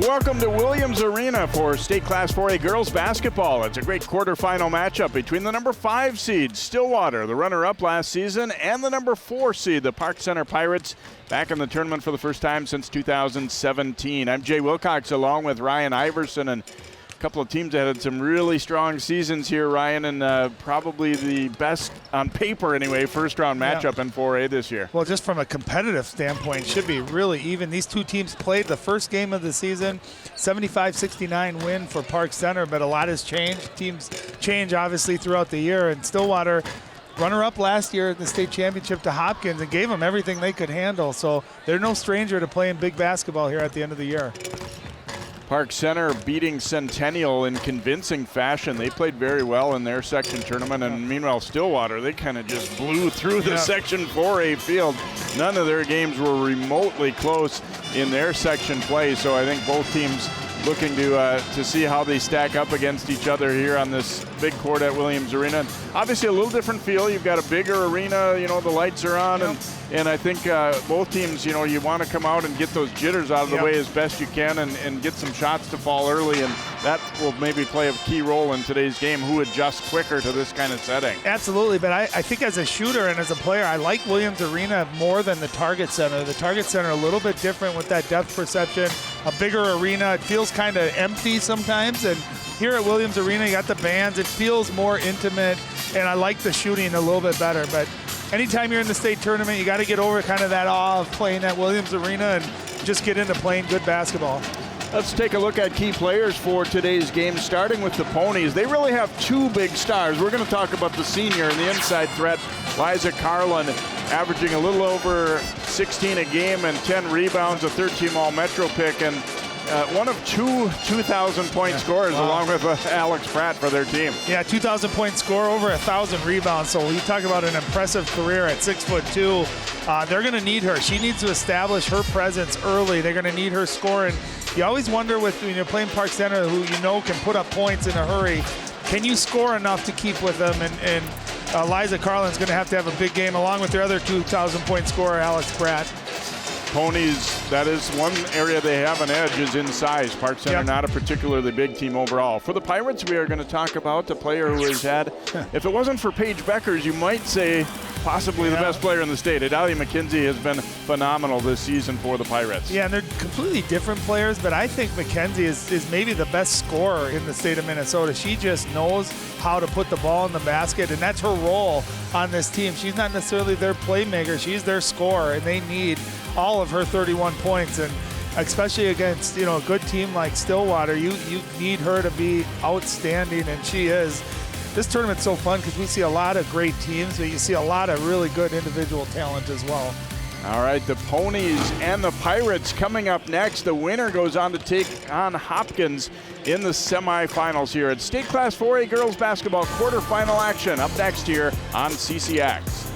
Welcome to Williams Arena for State Class 4A girls basketball. It's a great quarterfinal matchup between the number 5 seed, Stillwater, the runner-up last season, and the number 4 seed, the Park Center Pirates, back in the tournament for the first time since 2017. I'm Jay Wilcox along with Ryan Iverson, and a couple of teams that had some really strong seasons here, Ryan, and probably the best, on paper anyway, first-round matchup in 4A this year. Well, just from a competitive standpoint, should be really even. These two teams played the first game of the season, 75-69 win for Park Center, but a lot has changed. Teams change, obviously, throughout the year, and Stillwater, runner-up last year at the state championship to Hopkins, and gave them everything they could handle, so they're no stranger to playing big basketball here at the end of the year. Park Center beating Centennial in convincing fashion. They played very well in their section tournament, and meanwhile Stillwater, they kind of just blew through the Section 4A field. None of their games were remotely close in their section play, so I think both teams looking to see how they stack up against each other here on this big court at Williams Arena. And obviously a little different feel. You've got a bigger arena, you know, the lights are on, and I think both teams, you know, you want to come out and get those jitters out of the way as best you can and get some shots to fall early, and that will maybe play a key role in today's game, who adjusts quicker to this kind of setting. Absolutely, but I think as a shooter and as a player, I like Williams Arena more than the Target Center. The Target Center a little bit different with that depth perception, a bigger arena. It feels kind of empty sometimes, and here at Williams Arena, you got the bands. It feels more intimate, and I like the shooting a little bit better. But anytime you're in the state tournament, you got to get over kind of that awe of playing at Williams Arena and just get into playing good basketball. Let's take a look at key players for today's game, starting with the Ponies. They really have two big stars. We're going to talk about the senior and the inside threat, Liza Carlin, averaging a little over 16 a game and 10 rebounds, a third-team All-Metro pick, and one of two 2,000-point scorers along with Alex Pratt for their team. Yeah, 2,000-point score, over 1,000 rebounds. So you talk about an impressive career at 6'2". They're going to need her. She needs to establish her presence early. They're going to need her scoring. You always wonder when you're playing Park Center, who you know can put up points in a hurry, can you score enough to keep with them? And Liza Carlin's going to have a big game along with their other 2,000-point scorer, Alex Pratt. Ponies, that is one area they have an edge, is in size. Park Center not a particularly big team overall. For the Pirates, we are going to talk about a player who has had, if it wasn't for Paige Beckers, you might say possibly the best player in the state. Adalia McKenzie has been phenomenal this season for the Pirates. Yeah, and they're completely different players, but I think McKenzie is maybe the best scorer in the state of Minnesota. She just knows how to put the ball in the basket, and that's her role on this team. She's not necessarily their playmaker. She's their scorer, and they need all of her 31 points, and especially against, you know, a good team like Stillwater, you need her to be outstanding, and she is. This tournament's so fun because we see a lot of great teams, but you see a lot of really good individual talent as well. All right, the Ponies and the Pirates coming up next. The winner goes on to take on Hopkins in the semifinals here at State Class 4A girls basketball quarterfinal action. Up next here on CCX.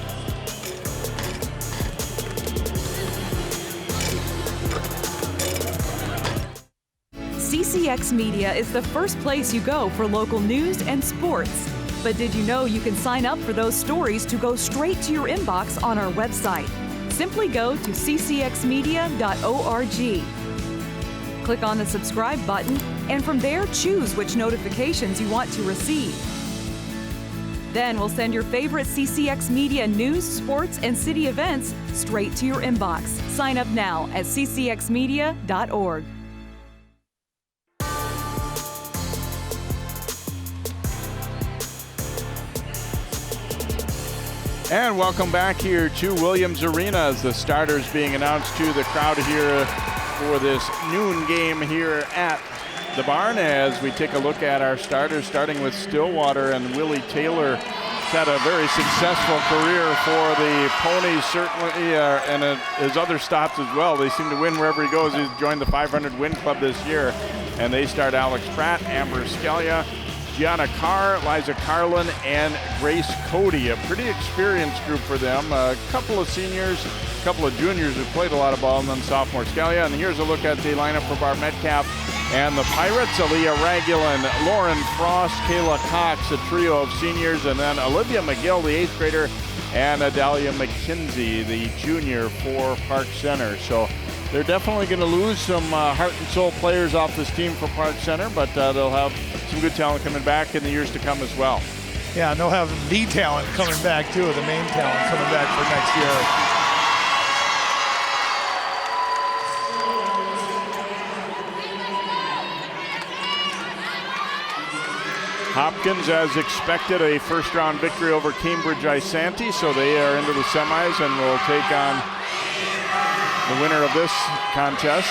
CCX Media is the first place you go for local news and sports. But did you know you can sign up for those stories to go straight to your inbox on our website? Simply go to ccxmedia.org. Click on the subscribe button, and from there choose which notifications you want to receive. Then we'll send your favorite CCX Media news, sports, and city events straight to your inbox. Sign up now at ccxmedia.org. And welcome back here to Williams Arena as the starters being announced to the crowd here for this noon game here at the barn, as we take a look at our starters, starting with Stillwater. And Willie Taylor had a very successful career for the Ponies, certainly, and his other stops as well. They seem to win wherever he goes. He's joined the 500 win club this year. And they start Alex Pratt, Amber Scalia, Gianna Carr, Liza Carlin, and Grace Cody. A pretty experienced group for them. A couple of seniors, a couple of juniors who played a lot of ball, and then sophomore Scalia. And here's a look at the lineup for Barb Metcalf and the Pirates. Aaliyah Ragulin, Lauren Frost, Kayla Cox, a trio of seniors, and then Olivia McGill, the 8th grader, and Adalia McKenzie, the junior for Park Center. So they're definitely going to lose some heart and soul players off this team for Park Center, but they'll have some good talent coming back in the years to come as well. Yeah, and they'll have the talent coming back too, the main talent coming back for next year. Hopkins, as expected, a first-round victory over Cambridge Isanti, so they are into the semis and will take on the winner of this contest.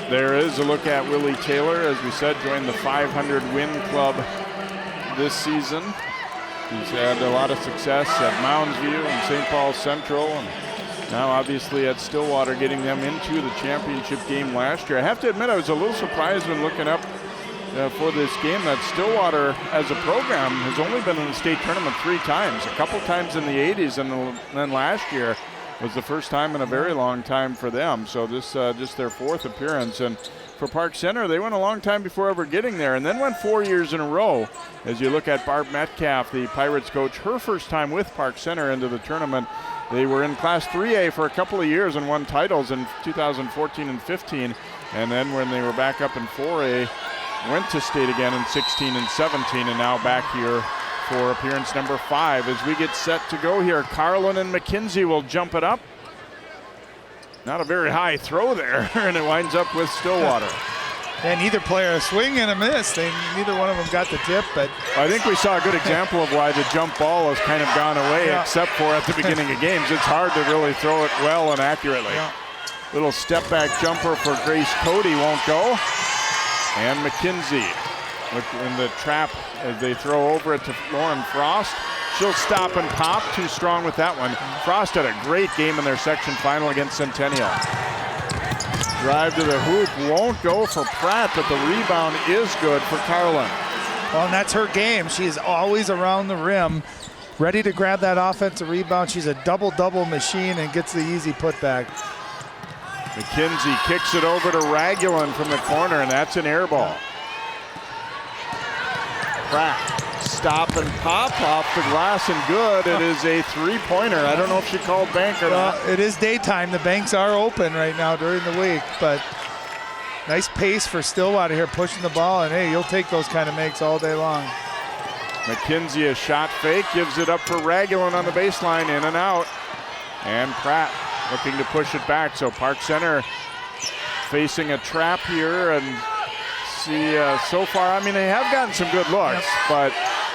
There is a look at Willie Taylor, as we said, joined the 500-win club this season. He's had a lot of success at Mounds View and St. Paul Central, and now obviously at Stillwater, getting them into the championship game last year. I have to admit, I was a little surprised when looking up for this game that Stillwater as a program has only been in the state tournament 3 times, a couple times in the 80s, and then last year was the first time in a very long time for them. So this just their 4th appearance. And for Park Center, they went a long time before ever getting there, and then went 4 years in a row. As you look at Barb Metcalf, the Pirates coach, her first time with Park Center into the tournament. They were in Class 3A for a couple of years and won titles in 2014 and 15. And then when they were back up in 4A, went to state again in 16 and 17, and now back here for appearance number 5. As we get set to go here, Carlin and McKenzie will jump it up. Not a very high throw there, and it winds up with Stillwater. And neither player a swing and a miss. Neither one of them got the tip, but I think we saw a good example of why the jump ball has kind of gone away, except for at the beginning of games. It's hard to really throw it well and accurately. Little step back jumper for Grace Cody won't go. And McKenzie in the trap as they throw over it to Lauren Frost. She'll stop and pop. Too strong with that one. Frost had a great game in their section final against Centennial. Drive to the hoop won't go for Pratt, but the rebound is good for Carlin. Well, and that's her game. She's always around the rim, ready to grab that offensive rebound. She's a double-double machine and gets the easy putback. McKenzie kicks it over to Ragulin from the corner, and that's an air ball. Pratt, stop and pop off the glass and good. It is a 3-pointer. I don't know if she called bank or not. It is daytime. The banks are open right now during the week, but nice pace for Stillwater here, pushing the ball, and hey, you'll take those kind of makes all day long. McKenzie, a shot fake, gives it up for Ragulin on the baseline, in and out. And Pratt looking to push it back. So Park Center facing a trap here, and see so far, I mean, they have gotten some good looks, but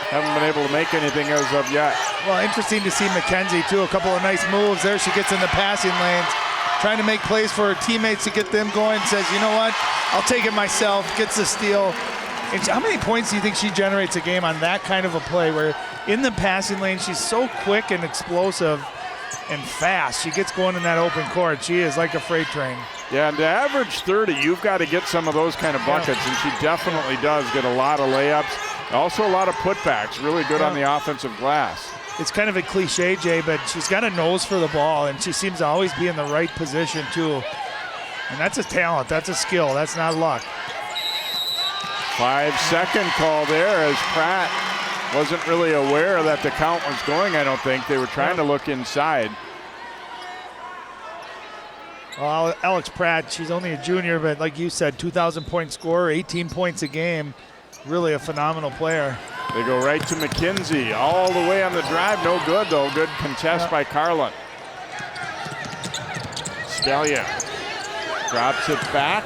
haven't been able to make anything as of yet. Well, interesting to see McKenzie too. A couple of nice moves there. She gets in the passing lanes, trying to make plays for her teammates to get them going. Says, you know what? I'll take it myself. Gets the steal. And how many points do you think she generates a game on that kind of a play where in the passing lane, she's so quick and explosive and fast. She gets going in that open court. She is like a freight train. Yeah, and to average 30, you've got to get some of those kind of buckets, and she definitely does get a lot of layups. Also a lot of putbacks, really good on the offensive glass. It's kind of a cliche, Jay, but she's got a nose for the ball, and she seems to always be in the right position, too. And that's a talent. That's a skill. That's not luck. 5-second call there as Pratt wasn't really aware that the count was going, I don't think. They were trying to look inside. Well, Alex Pratt, she's only a junior, but like you said, 2,000-point scorer, 18 points a game. Really a phenomenal player. They go right to McKenzie, all the way on the drive. No good, though. Good contest by Carlin. Stelia drops it back.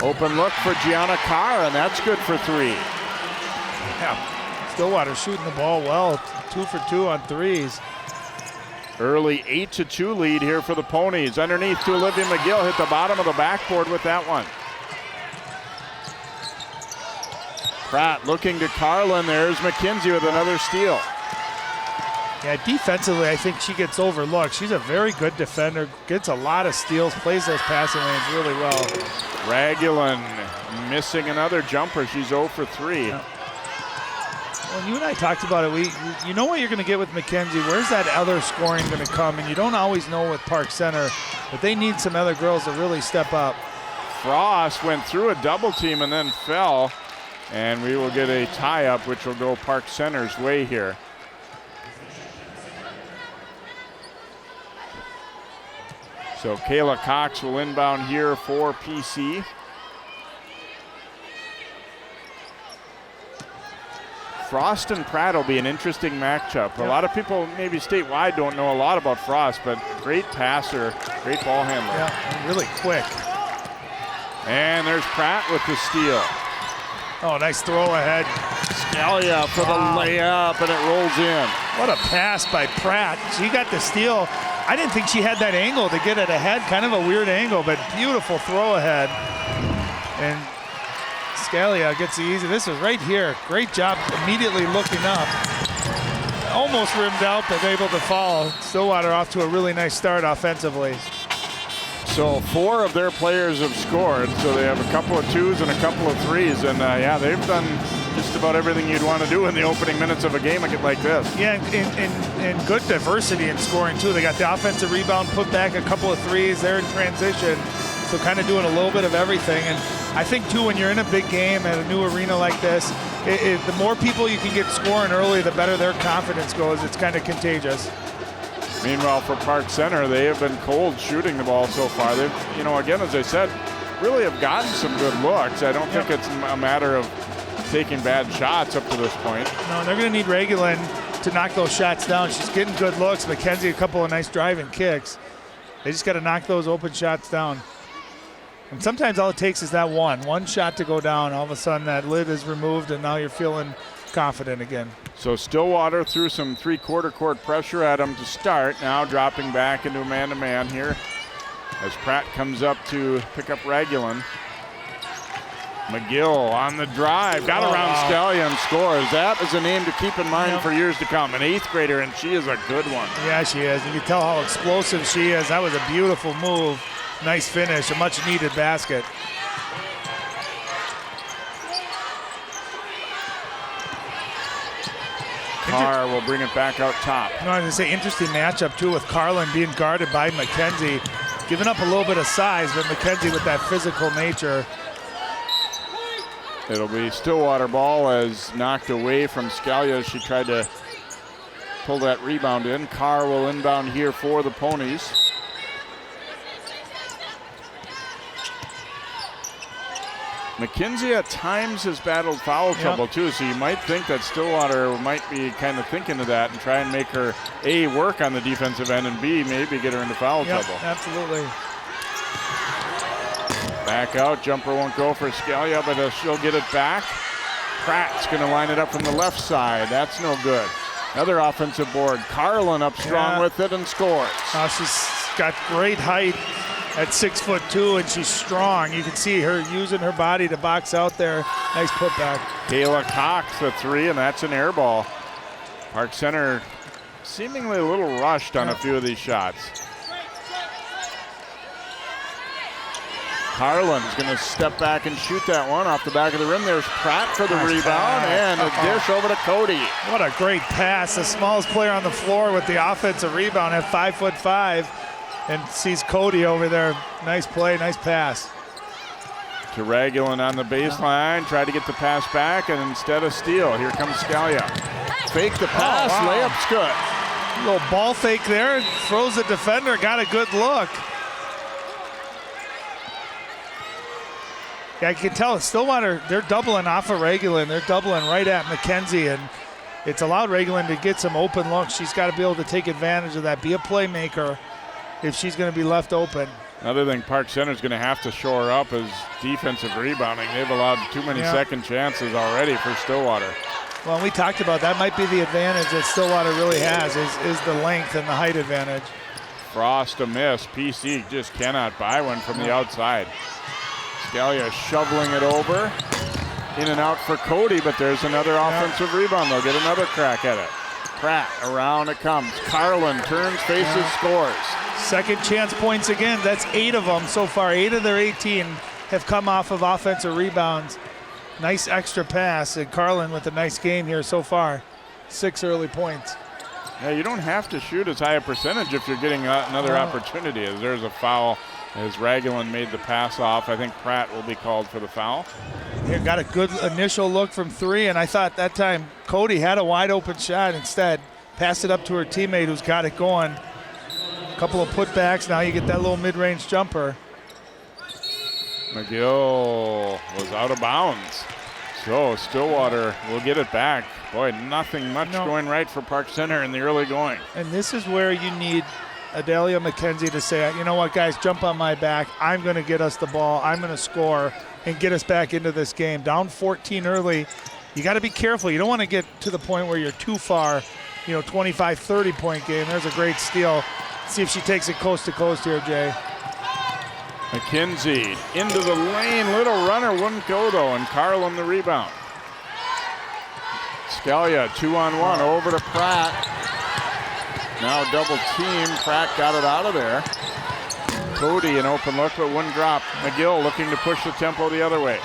Open look for Gianna Carr, and that's good for 3. Yeah, Stillwater shooting the ball well. 2 for 2 on threes. Early 8-2 lead here for the Ponies. Underneath to Olivia McGill, hit the bottom of the backboard with that one. Pratt looking to Carlin. There's McKenzie with another steal. Yeah, defensively, I think she gets overlooked. She's a very good defender, gets a lot of steals, plays those passing lanes really well. Ragulin missing another jumper. She's 0 for 3. Yeah. Well, you and I talked about it. You know what you're going to get with McKenzie. Where's that other scoring going to come? And you don't always know with Park Center, but they need some other girls to really step up. Frost went through a double team and then fell. And we will get a tie-up, which will go Park Center's way here. So Kayla Cox will inbound here for PC. Frost and Pratt will be an interesting matchup. A lot of people maybe statewide don't know a lot about Frost, but great passer, great ball handler. Yeah, and really quick. And there's Pratt with the steal. Oh, nice throw ahead. Scalia for the layup, and it rolls in. What a pass by Pratt. She got the steal. I didn't think she had that angle to get it ahead. Kind of a weird angle, but beautiful throw ahead. And Scalia gets the easy. This is right here. Great job immediately looking up. Almost rimmed out, but able to follow. Stillwater off to a really nice start offensively. So 4 of their players have scored. So they have a couple of 2s and a couple of 3s. And yeah, they've done just about everything you'd want to do in the opening minutes of a game like this. Yeah, and good diversity in scoring too. They got the offensive rebound, put back a couple of 3s. They're in transition. So kind of doing a little bit of everything. And I think too, when you're in a big game at a new arena like this, the more people you can get scoring early, the better their confidence goes. It's kind of contagious. Meanwhile, for Park Center, they have been cold shooting the ball so far. They've, again, as I said, really have gotten some good looks. I don't think it's a matter of taking bad shots up to this point. No, they're going to need Regulin to knock those shots down. She's getting good looks. McKenzie, a couple of nice driving kicks. They just got to knock those open shots down. And sometimes all it takes is that one shot to go down. All of a sudden that lid is removed and now you're feeling confident again. So Stillwater threw some 3/4 court pressure at him to start. Now dropping back into a man-to-man here as Pratt comes up to pick up Regulin. McGill on the drive, got around Scalia and scores. That is a name to keep in mind for years to come. An 8th grader, and she is a good one. Yeah, she is. You can tell how explosive she is. That was a beautiful move. Nice finish, a much needed basket. Carr will bring it back out top. I was going to say, interesting matchup too with Carlin being guarded by McKenzie. Giving up a little bit of size, but McKenzie with that physical nature. It'll be Stillwater ball as knocked away from Scalia as she tried to pull that rebound in. Carr will inbound here for the Ponies. McKenzie at times has battled foul trouble too, so you might think that Stillwater might be kind of thinking of that and try and make her A, work on the defensive end, and B, maybe get her into foul trouble. Absolutely. Back out, jumper won't go for Scalia, but she'll get it back. Pratt's gonna line it up from the left side. That's no good. Another offensive board. Carlin up strong with it and scores. She's got great height at 6'2", and she's strong. You can see her using her body to box out there. Nice putback. Kayla Cox, a 3, and that's an air ball. Park Center seemingly a little rushed on a few of these shots. Carlin's going to step back and shoot that one off the back of the rim. There's Pratt for the rebound, and a dish over to Cody. What a great pass. The smallest player on the floor with the offensive rebound at 5'5", and sees Cody over there. Nice play, nice pass. To Regulin on the baseline, tried to get the pass back, and instead a steal. Here comes Scalia. Fake the pass, layup's good. A little ball fake there, throws the defender, got a good look. Yeah, I can tell Stillwater, they're doubling off of Regulin. They're doubling right at McKenzie, and it's allowed Regulin to get some open looks. She's got to be able to take advantage of that, be a playmaker if she's going to be left open. Another thing Park Center's going to have to shore up is defensive rebounding. They've allowed too many second chances already for Stillwater. Well, we talked about that might be the advantage that Stillwater really has is the length and the height advantage. Frost a miss. PC just cannot buy one from the outside. Scalia shoveling it over. In and out for Cody, but there's another offensive rebound. They'll get another crack at it. Pratt, around it comes. Carlin turns, faces, scores. Second chance points again. That's 8 of them so far. 8 of their 18 have come off of offensive rebounds. Nice extra pass, and Carlin with a nice game here so far. 6 early points. Yeah, you don't have to shoot as high a percentage if you're getting another opportunity. As there's a foul as Regulin made the pass off. I think Pratt will be called for the foul. He got a good initial look from 3, and I thought that time Cody had a wide open shot. Instead, passed it up to her teammate who's got it going. A couple of putbacks. Now you get that little mid-range jumper. McGill was out of bounds. So Stillwater will get it back. Boy, nothing much going right for Park Center in the early going. And this is where you need Adalia McKenzie to say, you know what, guys, jump on my back. I'm going to get us the ball. I'm going to score and get us back into this game. Down 14 early. You got to be careful. You don't want to get to the point where you're too far, 25, 30-point game. There's a great steal. See if she takes it coast to coast here, Jay. McKenzie into the lane. Little runner wouldn't go, though, and Carlin the rebound. Scalia 2-on-1 over to Pratt. Now double team. Pratt got it out of there. Cody an open look, but wouldn't drop. McGill looking to push the tempo the other way.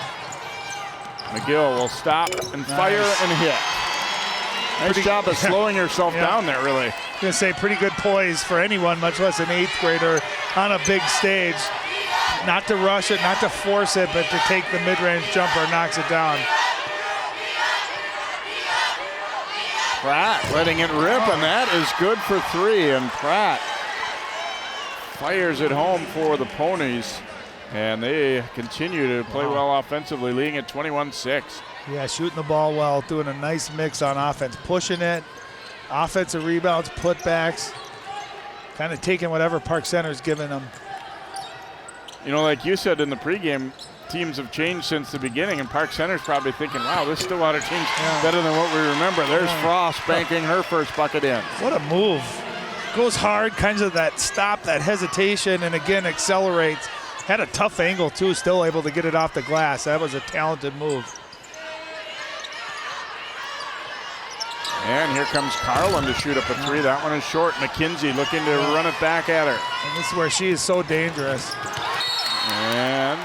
McGill will stop and fire and hit. Nice job of slowing herself down there, really. I was going to say, pretty good poise for anyone, much less an 8th grader on a big stage. Not to rush it, not to force it, but to take the mid-range jumper, knocks it down. Pratt letting it rip, and that is good for 3. And Pratt fires it home for the Ponies, and they continue to play well offensively, leading at 21-6. Yeah, shooting the ball well, doing a nice mix on offense, pushing it, offensive rebounds, putbacks, kind of taking whatever Park Center's giving them. Like you said in the pregame, teams have changed since the beginning, and Park Center's probably thinking, wow, this Stillwater team's better than what we remember. There's Frost banking her first bucket in. What a move. Goes hard, kinds of that stop, that hesitation, and again accelerates. Had a tough angle, too, still able to get it off the glass. That was a talented move. And here comes Carlin to shoot up a 3. That one is short. McKenzie looking to run it back at her. And this is where she is so dangerous. And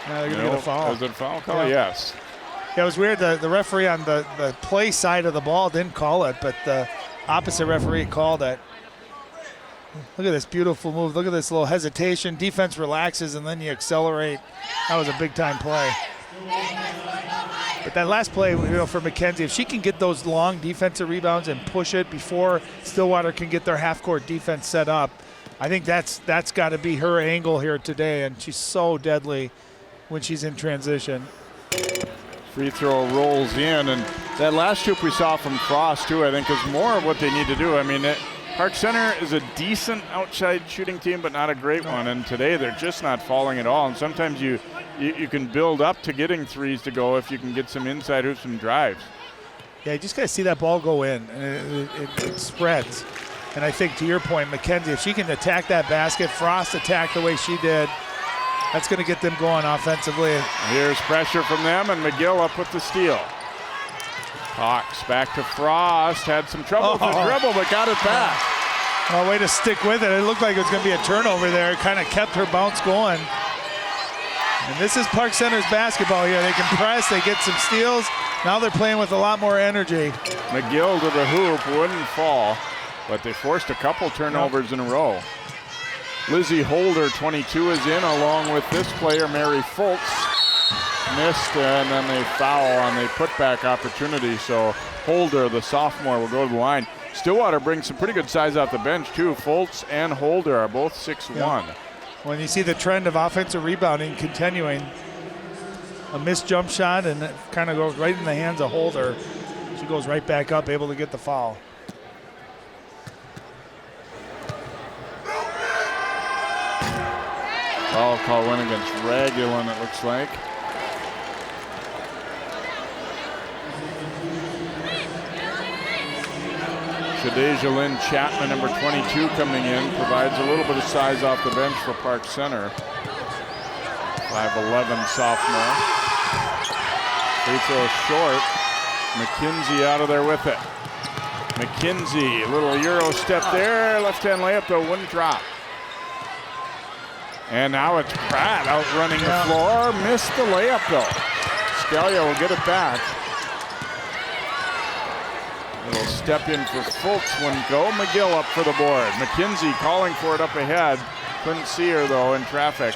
now they're going to get a foul. Was it a foul call? Yes. Yeah, it was weird. The referee on the play side of the ball didn't call it, but the opposite referee called it. Look at this beautiful move. Look at this little hesitation. Defense relaxes, and then you accelerate. That was a big-time play. But that last play, for McKenzie, if she can get those long defensive rebounds and push it before Stillwater can get their half-court defense set up, I think that's got to be her angle here today, and she's so deadly when she's in transition. Free throw rolls in, and that last hoop we saw from Frost, too, I think is more of what they need to do. I mean, Park Center is a decent outside shooting team, but not a great one, and today they're just not falling at all, and sometimes you can build up to getting threes to go if you can get some inside hoops and drives. Yeah, you just got to see that ball go in, and it spreads. And I think, to your point, McKenzie, if she can attack that basket, Frost attack the way she did, that's going to get them going offensively. Here's pressure from them, and McGill up with the steal. Hawks back to Frost. Had some trouble with the dribble, but got it back. Well, way to stick with it. It looked like it was going to be a turnover there. It kind of kept her bounce going. And this is Park Center's basketball here. They can press, they get some steals. Now they're playing with a lot more energy. McGill to the hoop, wouldn't fall, but they forced a couple turnovers in a row. Lizzie Holder, 22, is in, along with this player, Mary Fultz. Missed, and then they foul on the putback opportunity. So Holder, the sophomore, will go to the line. Stillwater brings some pretty good size off the bench, too. Fultz and Holder are both 6'1". Yeah. When you see the trend of offensive rebounding continuing, a missed jump shot, and it kind of goes right in the hands of Holder. She goes right back up, able to get the foul. Foul call went against Ragulin, it looks like. Shadeja Lynn Chapman, number 22, coming in, provides a little bit of size off the bench for Park Center. 5'11" sophomore. Free throw short. McKenzie out of there with it. McKenzie, a little Euro step there. Left-hand layup, though, wouldn't drop. And now it's Pratt outrunning the floor. Missed the layup, though. Scalia will get it back. Little step in for Fultz, wouldn't go. McGill up for the board. McKenzie calling for it up ahead. Couldn't see her, though, in traffic.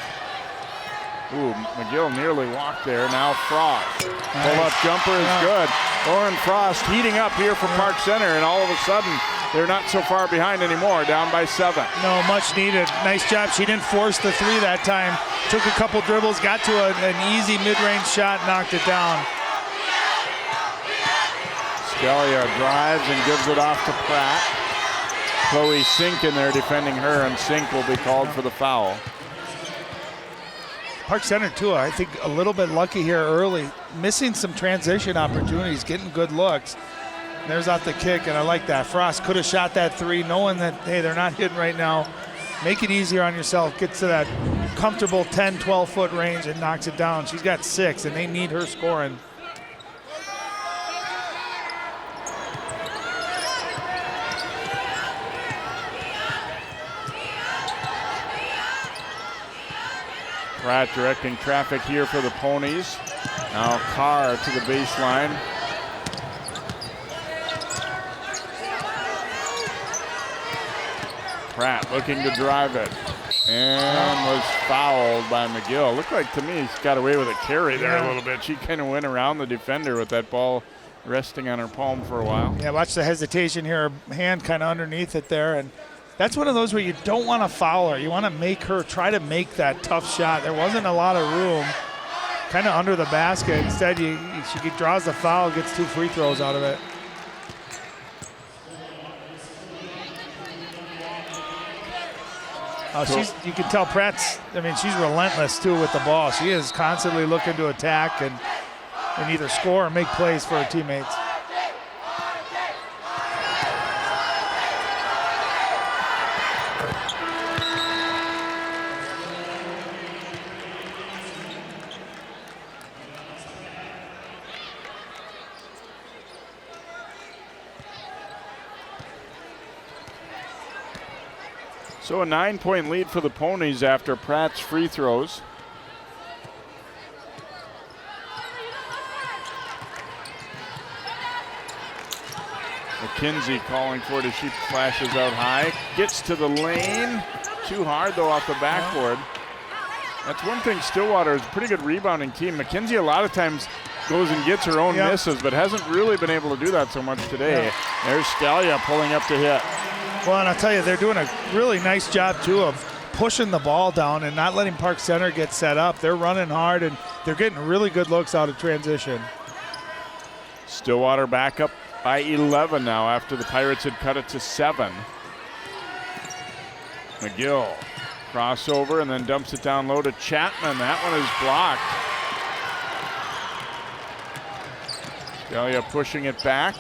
Ooh, McGill nearly walked there. Now Frost. Pull-up jumper is good. Lauren Frost heating up here for Park Center, and all of a sudden, they're not so far behind anymore, down by 7. No, much needed. Nice job. She didn't force the 3 that time. Took a couple dribbles, got to an easy mid-range shot, knocked it down. Scalia drives and gives it off to Pratt. Chloe Sink in there defending her, and Sink will be called for the foul. Park Center, too, I think a little bit lucky here early. Missing some transition opportunities, getting good looks. There's off the kick, and I like that. Frost could have shot that 3, knowing that, hey, they're not hitting right now. Make it easier on yourself. Get to that comfortable 10, 12-foot range and knocks it down. She's got 6, and they need her scoring. Pratt directing traffic here for the Ponies. Now Carr to the baseline. Pratt looking to drive it. And was fouled by McGill. Looked like to me he's got away with a carry there a little bit. She kind of went around the defender with that ball resting on her palm for a while. Yeah, watch the hesitation here. Her hand kind of underneath it there. And that's one of those where you don't want to foul her. You want to make her try to make that tough shot. There wasn't a lot of room, kind of under the basket. Instead, she draws the foul, gets 2 free throws out of it. You can tell Pratt's, she's relentless too with the ball. She is constantly looking to attack and either score or make plays for her teammates. So a 9-point lead for the Ponies after Pratt's free throws. McKenzie calling for it as she flashes out high. Gets to the lane. Too hard though off the backboard. That's one thing. Stillwater is a pretty good rebounding team. McKenzie a lot of times goes and gets her own misses, but hasn't really been able to do that so much today. There's Scalia pulling up to hit. Well, and I'll tell you, they're doing a really nice job, too, of pushing the ball down and not letting Park Center get set up. They're running hard, and they're getting really good looks out of transition. Stillwater back up by 11 now after the Pirates had cut it to 7. McGill crossover and then dumps it down low to Chapman. That one is blocked. Scalia pushing it back.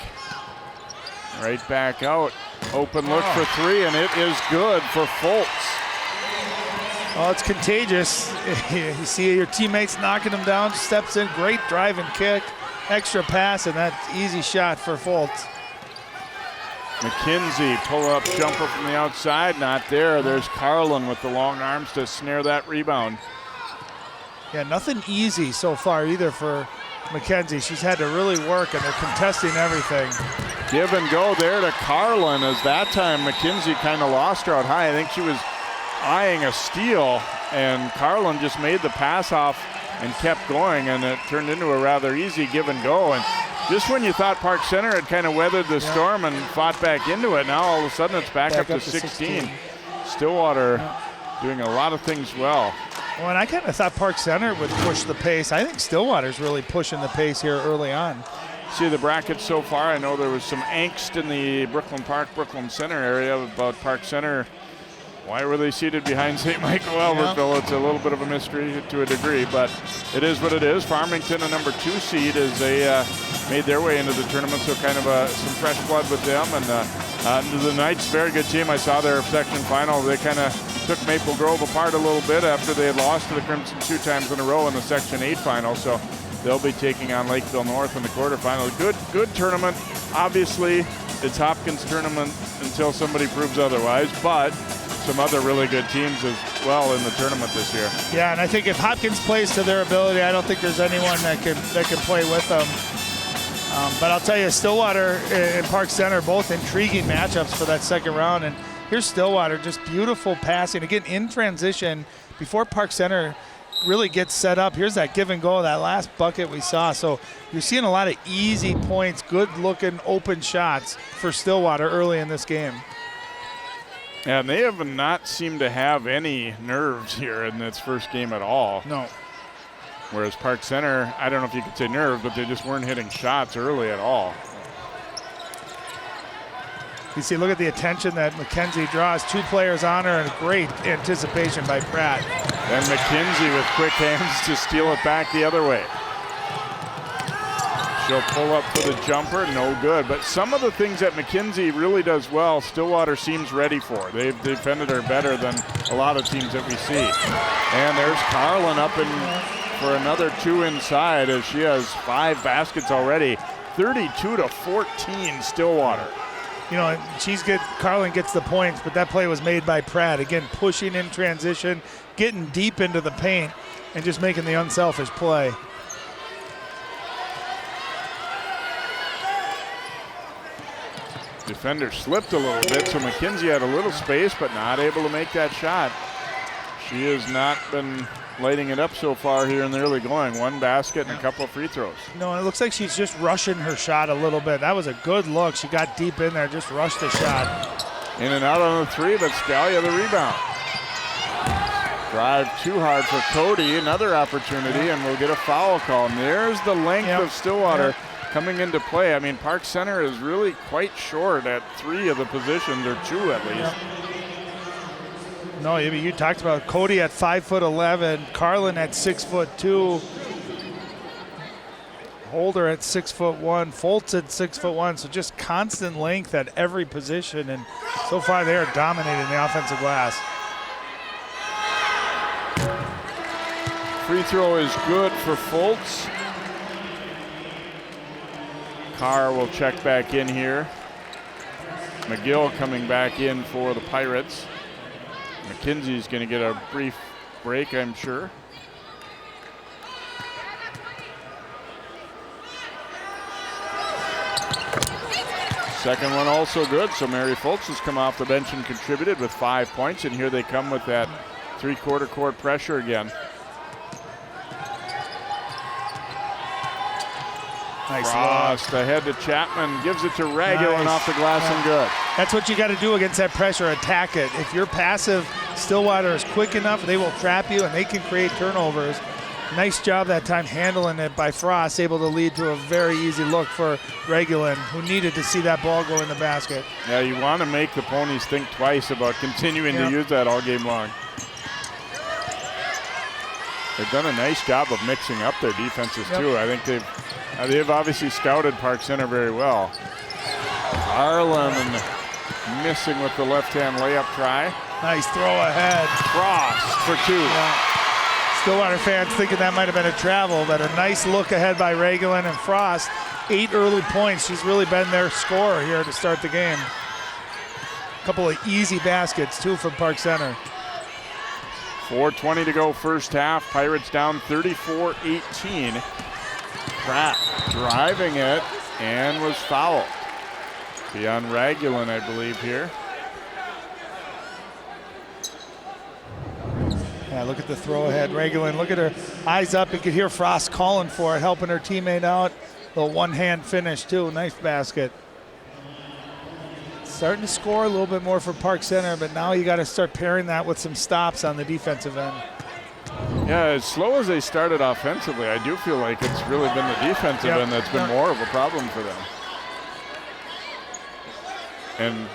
Right back out. Open look for 3, and it is good for Fultz. Oh, it's contagious. You see your teammates knocking them down, steps in, great drive and kick, extra pass, and that easy shot for Fultz. McKenzie, pull-up jumper from the outside, not there. There's Carlin with the long arms to snare that rebound. Yeah, nothing easy so far either for McKenzie. She's had to really work, and they're contesting everything. Give and go there to Carlin, as that time McKenzie kind of lost her out high. I think she was eyeing a steal, and Carlin just made the pass off and kept going, and it turned into a rather easy give and go. And just when you thought Park Center had kind of weathered the storm and fought back into it, now all of a sudden it's back up to 16. Stillwater doing a lot of things well. Well, and I kind of thought Park Center would push the pace. I think Stillwater's really pushing the pace here early on. See the bracket so far. I know there was some angst in the Brooklyn Park, Brooklyn Center area about Park Center. Why were they seated behind St. Michael Albertville? It's a little bit of a mystery to a degree, but it is what it is. Farmington, a number 2 seed, as they made their way into the tournament, so kind of some fresh blood with them. And the Knights, very good team. I saw their section final. They kind of took Maple Grove apart a little bit after they had lost to the Crimson 2 times in a row in the Section 8 final. So they'll be taking on Lakeville North in the quarterfinal. Good tournament. Obviously, it's Hopkins' tournament until somebody proves otherwise, but some other really good teams as well in the tournament this year. Yeah, and I think if Hopkins plays to their ability, I don't think there's anyone that can play with them. But I'll tell you, Stillwater and Park Center, both intriguing matchups for that second round. And here's Stillwater, just beautiful passing. Again, in transition, before Park Center really get set up. Here's that give and go, that last bucket we saw. So you're seeing a lot of easy points, good-looking open shots for Stillwater early in this game. And they have not seemed to have any nerves here in this first game at all. No. Whereas Park Center, I don't know if you could say nerve, but they just weren't hitting shots early at all. You see, look at the attention that McKenzie draws. 2 players on her and great anticipation by Pratt. And McKenzie with quick hands to steal it back the other way. She'll pull up for the jumper, no good. But some of the things that McKenzie really does well, Stillwater seems ready for. They've defended her better than a lot of teams that we see. And there's Carlin up in for another 2 inside as she has 5 baskets already. 32-14 Stillwater. You know, Carlin gets the points, but that play was made by Pratt. Again, pushing in transition, getting deep into the paint, and just making the unselfish play. Defender slipped a little bit, so McKenzie had a little space, but not able to make that shot. She has not been lighting it up so far here in the early going. 1 basket and a couple of free throws. No, it looks like she's just rushing her shot a little bit. That was a good look. She got deep in there, just rushed the shot. In and out on the 3, but Scalia the rebound. Drive too hard for Cody. Another opportunity, and we'll get a foul call. And there's the length of Stillwater coming into play. I mean, Park Center is really quite short at 3 of the positions, or 2 at least. No, you talked about Cody at 5'11", Carlin at 6'2", Holder at 6'1", Foltz at 6'1", so just constant length at every position, and so far they are dominating the offensive glass. Free throw is good for Foltz. Carr will check back in here. McGill coming back in for the Pirates. McKenzie's going to get a brief break, I'm sure. Second one also good, so Mary Foltz has come off the bench and contributed with 5 points, and here they come with that 3/4 court pressure again. Nice Frost ahead to Chapman, gives it to Ragulin off the glass and good. That's what you got to do against that pressure, attack it. If you're passive, Stillwater is quick enough, they will trap you and they can create turnovers. Nice job that time handling it by Frost, able to lead to a very easy look for Ragulin, who needed to see that ball go in the basket. Yeah, you want to make the Ponies think twice about continuing to use that all game long. They've done a nice job of mixing up their defenses too. I think they've obviously scouted Park Center very well. Harlan missing with the left-hand layup try. Nice throw ahead. Frost for 2. Yeah. Stillwater fans thinking that might have been a travel, but a nice look ahead by Ragulin and Frost. 8 early points. She's really been their scorer here to start the game. A couple of easy baskets too from Park Center. 4:20 to go first half. Pirates down 34-18. Pratt driving it and was fouled. Be on Ragulin, I believe, here. Yeah, look at the throw ahead. Ragulin, look at her eyes up. You could hear Frost calling for it, helping her teammate out. Little one-hand finish too. Nice basket. Starting to score a little bit more for Park Center, but now you got to start pairing that with some stops on the defensive end. Yeah, as slow as they started offensively, I do feel like it's really been the defensive end that's been more of a problem for them. And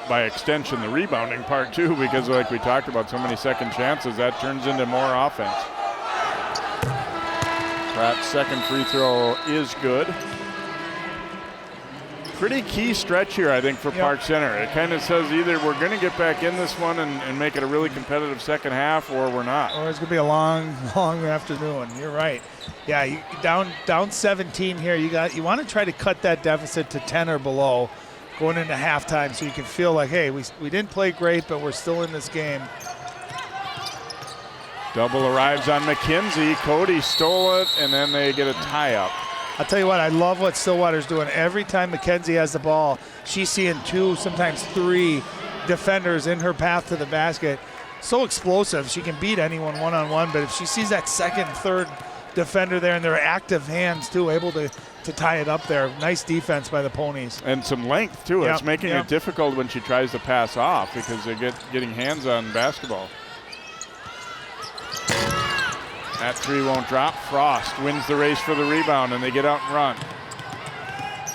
by extension, the rebounding part too, because like we talked about, so many second chances, that turns into more offense. Pratt's second free throw is good. Pretty key stretch here, I think, for Park Center. It kind of says either we're going to get back in this one and make it a really competitive second half, or we're not. Or it's going to be a long, long afternoon. You're right. Yeah, you down 17 here. You want to try to cut that deficit to 10 or below going into halftime, so you can feel like, hey, we didn't play great, but we're still in this game. Double arrives on McKenzie. Cody stole it, and then they get a tie-up. I'll tell you what, I love what Stillwater's doing. Every time McKenzie has the ball, she's seeing 2, sometimes 3 defenders in her path to the basket. so explosive. She can beat anyone one-on-one, but if she sees that second, third defender there, and their active hands too, able to tie it up there. Nice defense by the Ponies. And some length too. Yep, It's making it difficult when she tries to pass off because they're getting hands on basketball. That three won't drop. Frost wins the race for the rebound, and they get out and run.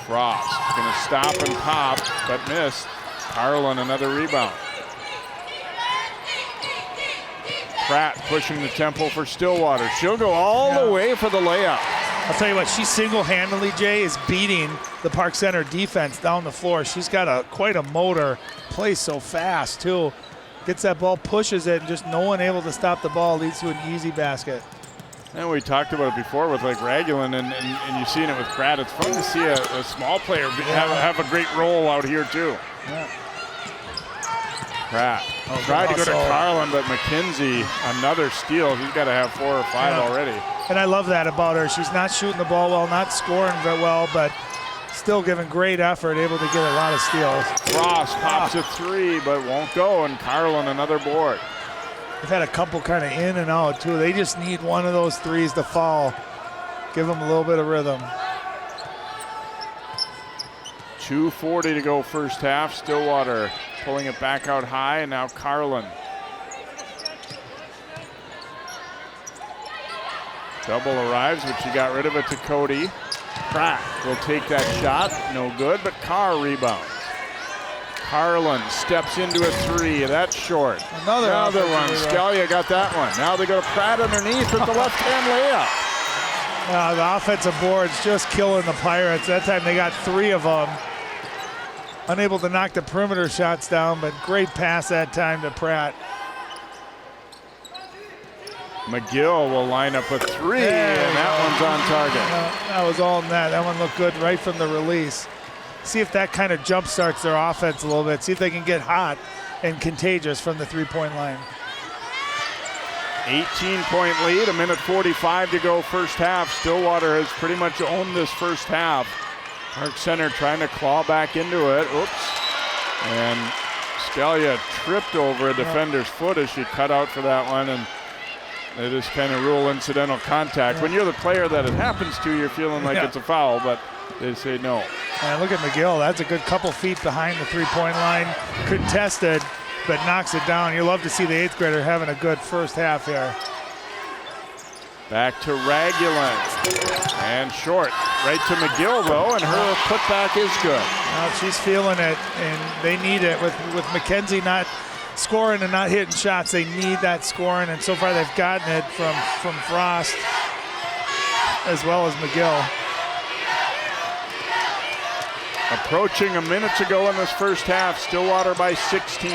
Frost gonna stop and pop, but missed. Carlin another rebound. Pratt pushing the tempo for Stillwater. She'll go all the way for the layup. I'll tell you what, she single-handedly, Jay, is beating the Park Center defense down the floor. She's got quite a motor, plays so fast too. Gets that ball, pushes it, and just no one able to stop the ball, leads to an easy basket. And we talked about it before with like Ragulin, and you've seen it with Pratt. It's fun to see a small player have a great role out here too. Yeah. Pratt tried to go to Carlin, but McKenzie, another steal. He's got to have 4 or 5 already. And I love that about her. She's not shooting the ball well, not scoring very well, but still giving great effort, able to get a lot of steals. Frost pops a three, but won't go, and Carlin another board. They've had a couple kind of in and out too. They just need one of those threes to fall. Give them a little bit of rhythm. 2:40 to go first half. Stillwater pulling it back out high, and now Carlin. Double arrives, but she got rid of it to Cody. Pratt will take that shot, no good, but Carr rebounds. Carlin steps into a three, that's short. Another one, Scalia got that one. Now they go to Pratt underneath with the left-hand layup. The offensive board's just killing the Pirates. That time they got 3 of them. Unable to knock the perimeter shots down, but great pass that time to Pratt. McGill will line up with 3, and that one's on target. That was all net. That one looked good right from the release. See if that kind of jump starts their offense a little bit. See if they can get hot and contagious from the three-point line. 18-point lead, 1:45 to go first half. Stillwater has pretty much owned this first half. Park Center trying to claw back into it. Oops. And Scalia tripped over a defender's foot as she cut out for that one, and they just kind of rule incidental contact. When you're the player that it happens to, you're feeling like it's a foul, but they say no. And look at McGill. That's a good couple feet behind the three-point line. Contested, but knocks it down. You love to see the 8th grader having a good first half here. Back to Ragulin. And short. Right to McGill, though, and her putback is good. Well, she's feeling it, and they need it. With McKenzie not scoring and not hitting shots, they need that scoring, and so far they've gotten it from Frost as well as McGill. Approaching a minute to go in this first half. Stillwater by 16.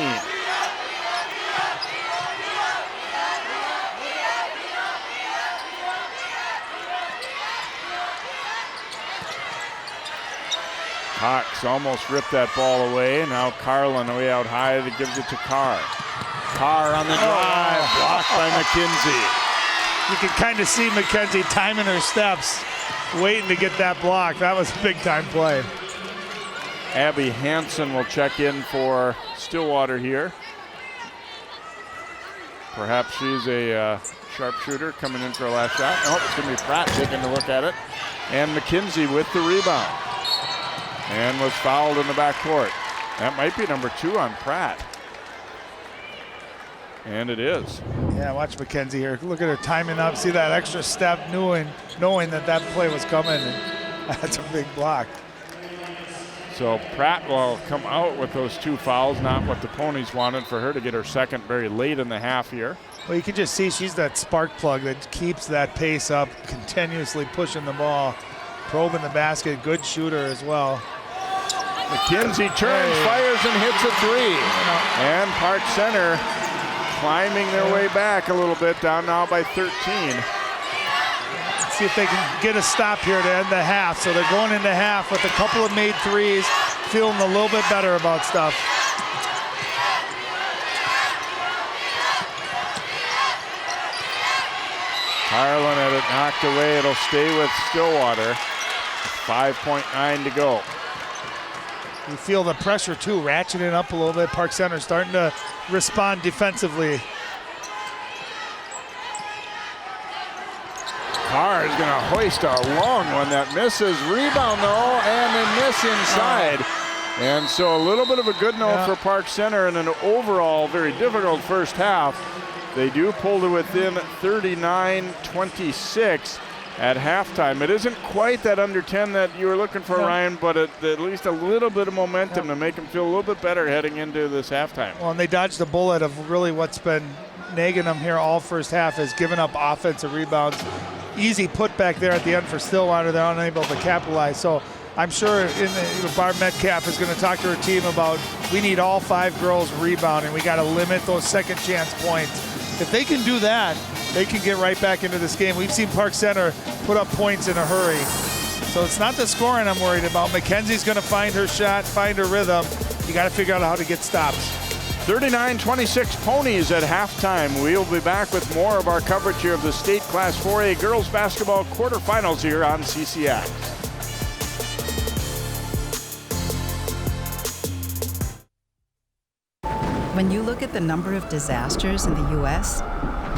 Cox almost ripped that ball away. Now Carlin way out high that gives it to Carr. Carr on the drive, blocked by McKenzie. You can kind of see McKenzie timing her steps, waiting to get that block. That was a big-time play. Abby Hansen will check in for Stillwater here. Perhaps she's a sharpshooter coming in for a last shot. Oh, it's going to be Pratt taking a look at it. And McKenzie with the rebound. And was fouled in the backcourt. That might be number 2 on Pratt. And it is. Yeah, watch McKenzie here. Look at her timing up. See that extra step, knowing that play was coming. And that's a big block. So Pratt will come out with those 2 fouls, not what the Ponies wanted for her to get her second very late in the half here. Well, you can just see she's that spark plug that keeps that pace up, continuously pushing the ball, probing the basket, good shooter as well. McKenzie turns, fires, and hits a 3. And Park Center climbing their way back a little bit, down now by 13. See if they can get a stop here to end the half. So they're going into half with a couple of made threes, feeling a little bit better about stuff. Carlin had it knocked away. It'll stay with Stillwater. 5.9 to go. You feel the pressure too, ratcheting up a little bit. Park Center starting to respond defensively. Carr is going to hoist a long one that misses. Rebound though, and they miss inside. And so a little bit of a good note for Park Center in an overall very difficult first half. They do pull to within 39-26 at halftime. It isn't quite that under 10 that you were looking for, Ryan, but at least a little bit of momentum to make them feel a little bit better heading into this halftime. Well, and they dodged the bullet of really what's been nagging them here all first half, is giving up offensive rebounds. Easy putback there at the end for Stillwater. They're unable to capitalize. So I'm sure Barb Metcalf is going to talk to her team about, we need all 5 girls rebounding. We got to limit those second chance points. If they can do that, they can get right back into this game. We've seen Park Center put up points in a hurry. So it's not the scoring I'm worried about. Mackenzie's going to find her shot, find her rhythm. You got to figure out how to get stops. 39-26 Ponies at halftime. We'll be back with more of our coverage here of the state Class 4A girls basketball quarterfinals here on CCX. When you look at the number of disasters in the U.S.,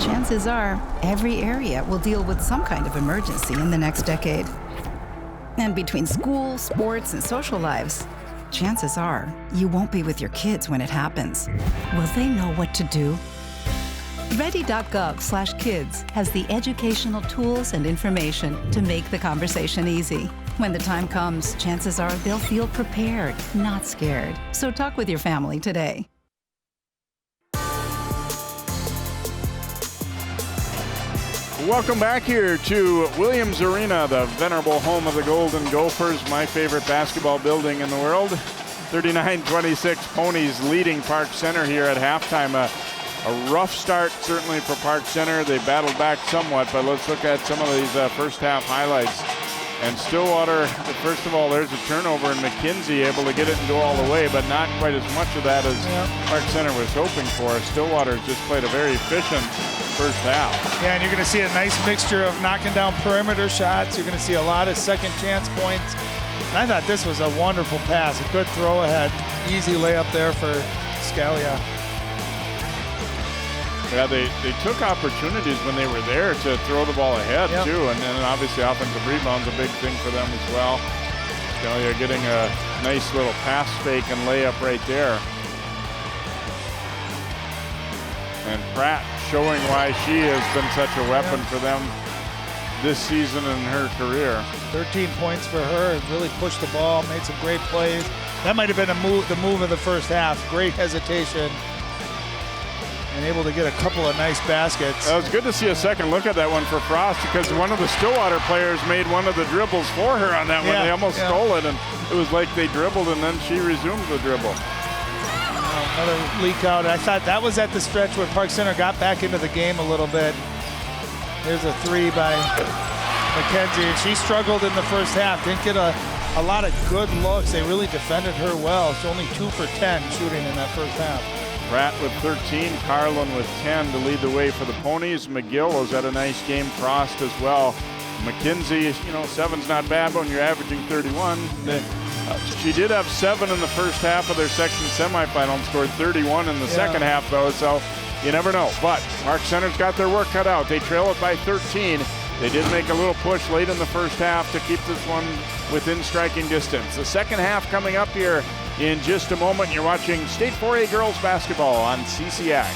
chances are every area will deal with some kind of emergency in the next decade. And between school, sports, and social lives, chances are you won't be with your kids when it happens. Will they know what to do? Ready.gov/kids has the educational tools and information to make the conversation easy. When the time comes, chances are they'll feel prepared, not scared. So talk with your family today. Welcome back here to Williams Arena, the venerable home of the Golden Gophers, my favorite basketball building in the world. 39-26 Ponies leading Park Center here at halftime. A rough start certainly for Park Center. They battled back somewhat, but let's look at some of these first half highlights. And Stillwater, first of all, there's a turnover, and McKenzie able to get it and go all the way, but not quite as much of that as Park Center was hoping for. Stillwater's just played a very efficient first half. Yeah, and you're going to see a nice mixture of knocking down perimeter shots. You're going to see a lot of second chance points. And I thought this was a wonderful pass, a good throw ahead. Easy layup there for Scalia. Yeah, they took opportunities when they were there to throw the ball ahead, too. And then obviously offensive rebound's a big thing for them as well. Scalia getting a nice little pass fake and layup right there. And Pratt showing why she has been such a weapon for them this season in her career. 13 points for her, really pushed the ball, made some great plays. That might have been the move of the first half. Great hesitation. And able to get a couple of nice baskets. It was good to see a second look at that one for Frost, because one of the Stillwater players made one of the dribbles for her on that one. They almost stole it, and it was like they dribbled and then she resumed the dribble. Another leak out. I thought that was at the stretch where Park Center got back into the game a little bit. There's a three by McKenzie, and she struggled in the first half. Didn't get a lot of good looks. They really defended her well. She's only 2 for 10 shooting in that first half. Pratt with 13, Carlin with 10 to lead the way for the Ponies. McGill was at a nice game. Frost as well. McKenzie, 7's not bad when you're averaging 31. She did have 7 in the first half of their section semifinal and scored 31 in the second half, though, so you never know. But Park Center's got their work cut out. They trail it by 13. They did make a little push late in the first half to keep this one within striking distance. The second half coming up here in just a moment. You're watching State 4A Girls Basketball on CCX.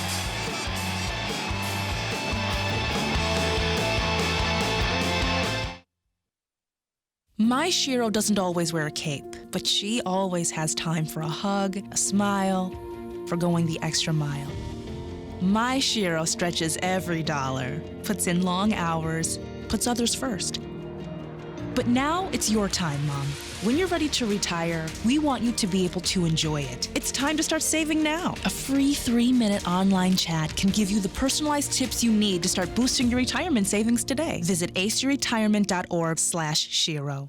My Shiro doesn't always wear a cape, but she always has time for a hug, a smile, for going the extra mile. My Shiro stretches every dollar, puts in long hours, puts others first. But now it's your time, Mom. When you're ready to retire, we want you to be able to enjoy it. It's time to start saving now. A free 3-minute online chat can give you the personalized tips you need to start boosting your retirement savings today. Visit aceyourretirement.org/Shiro.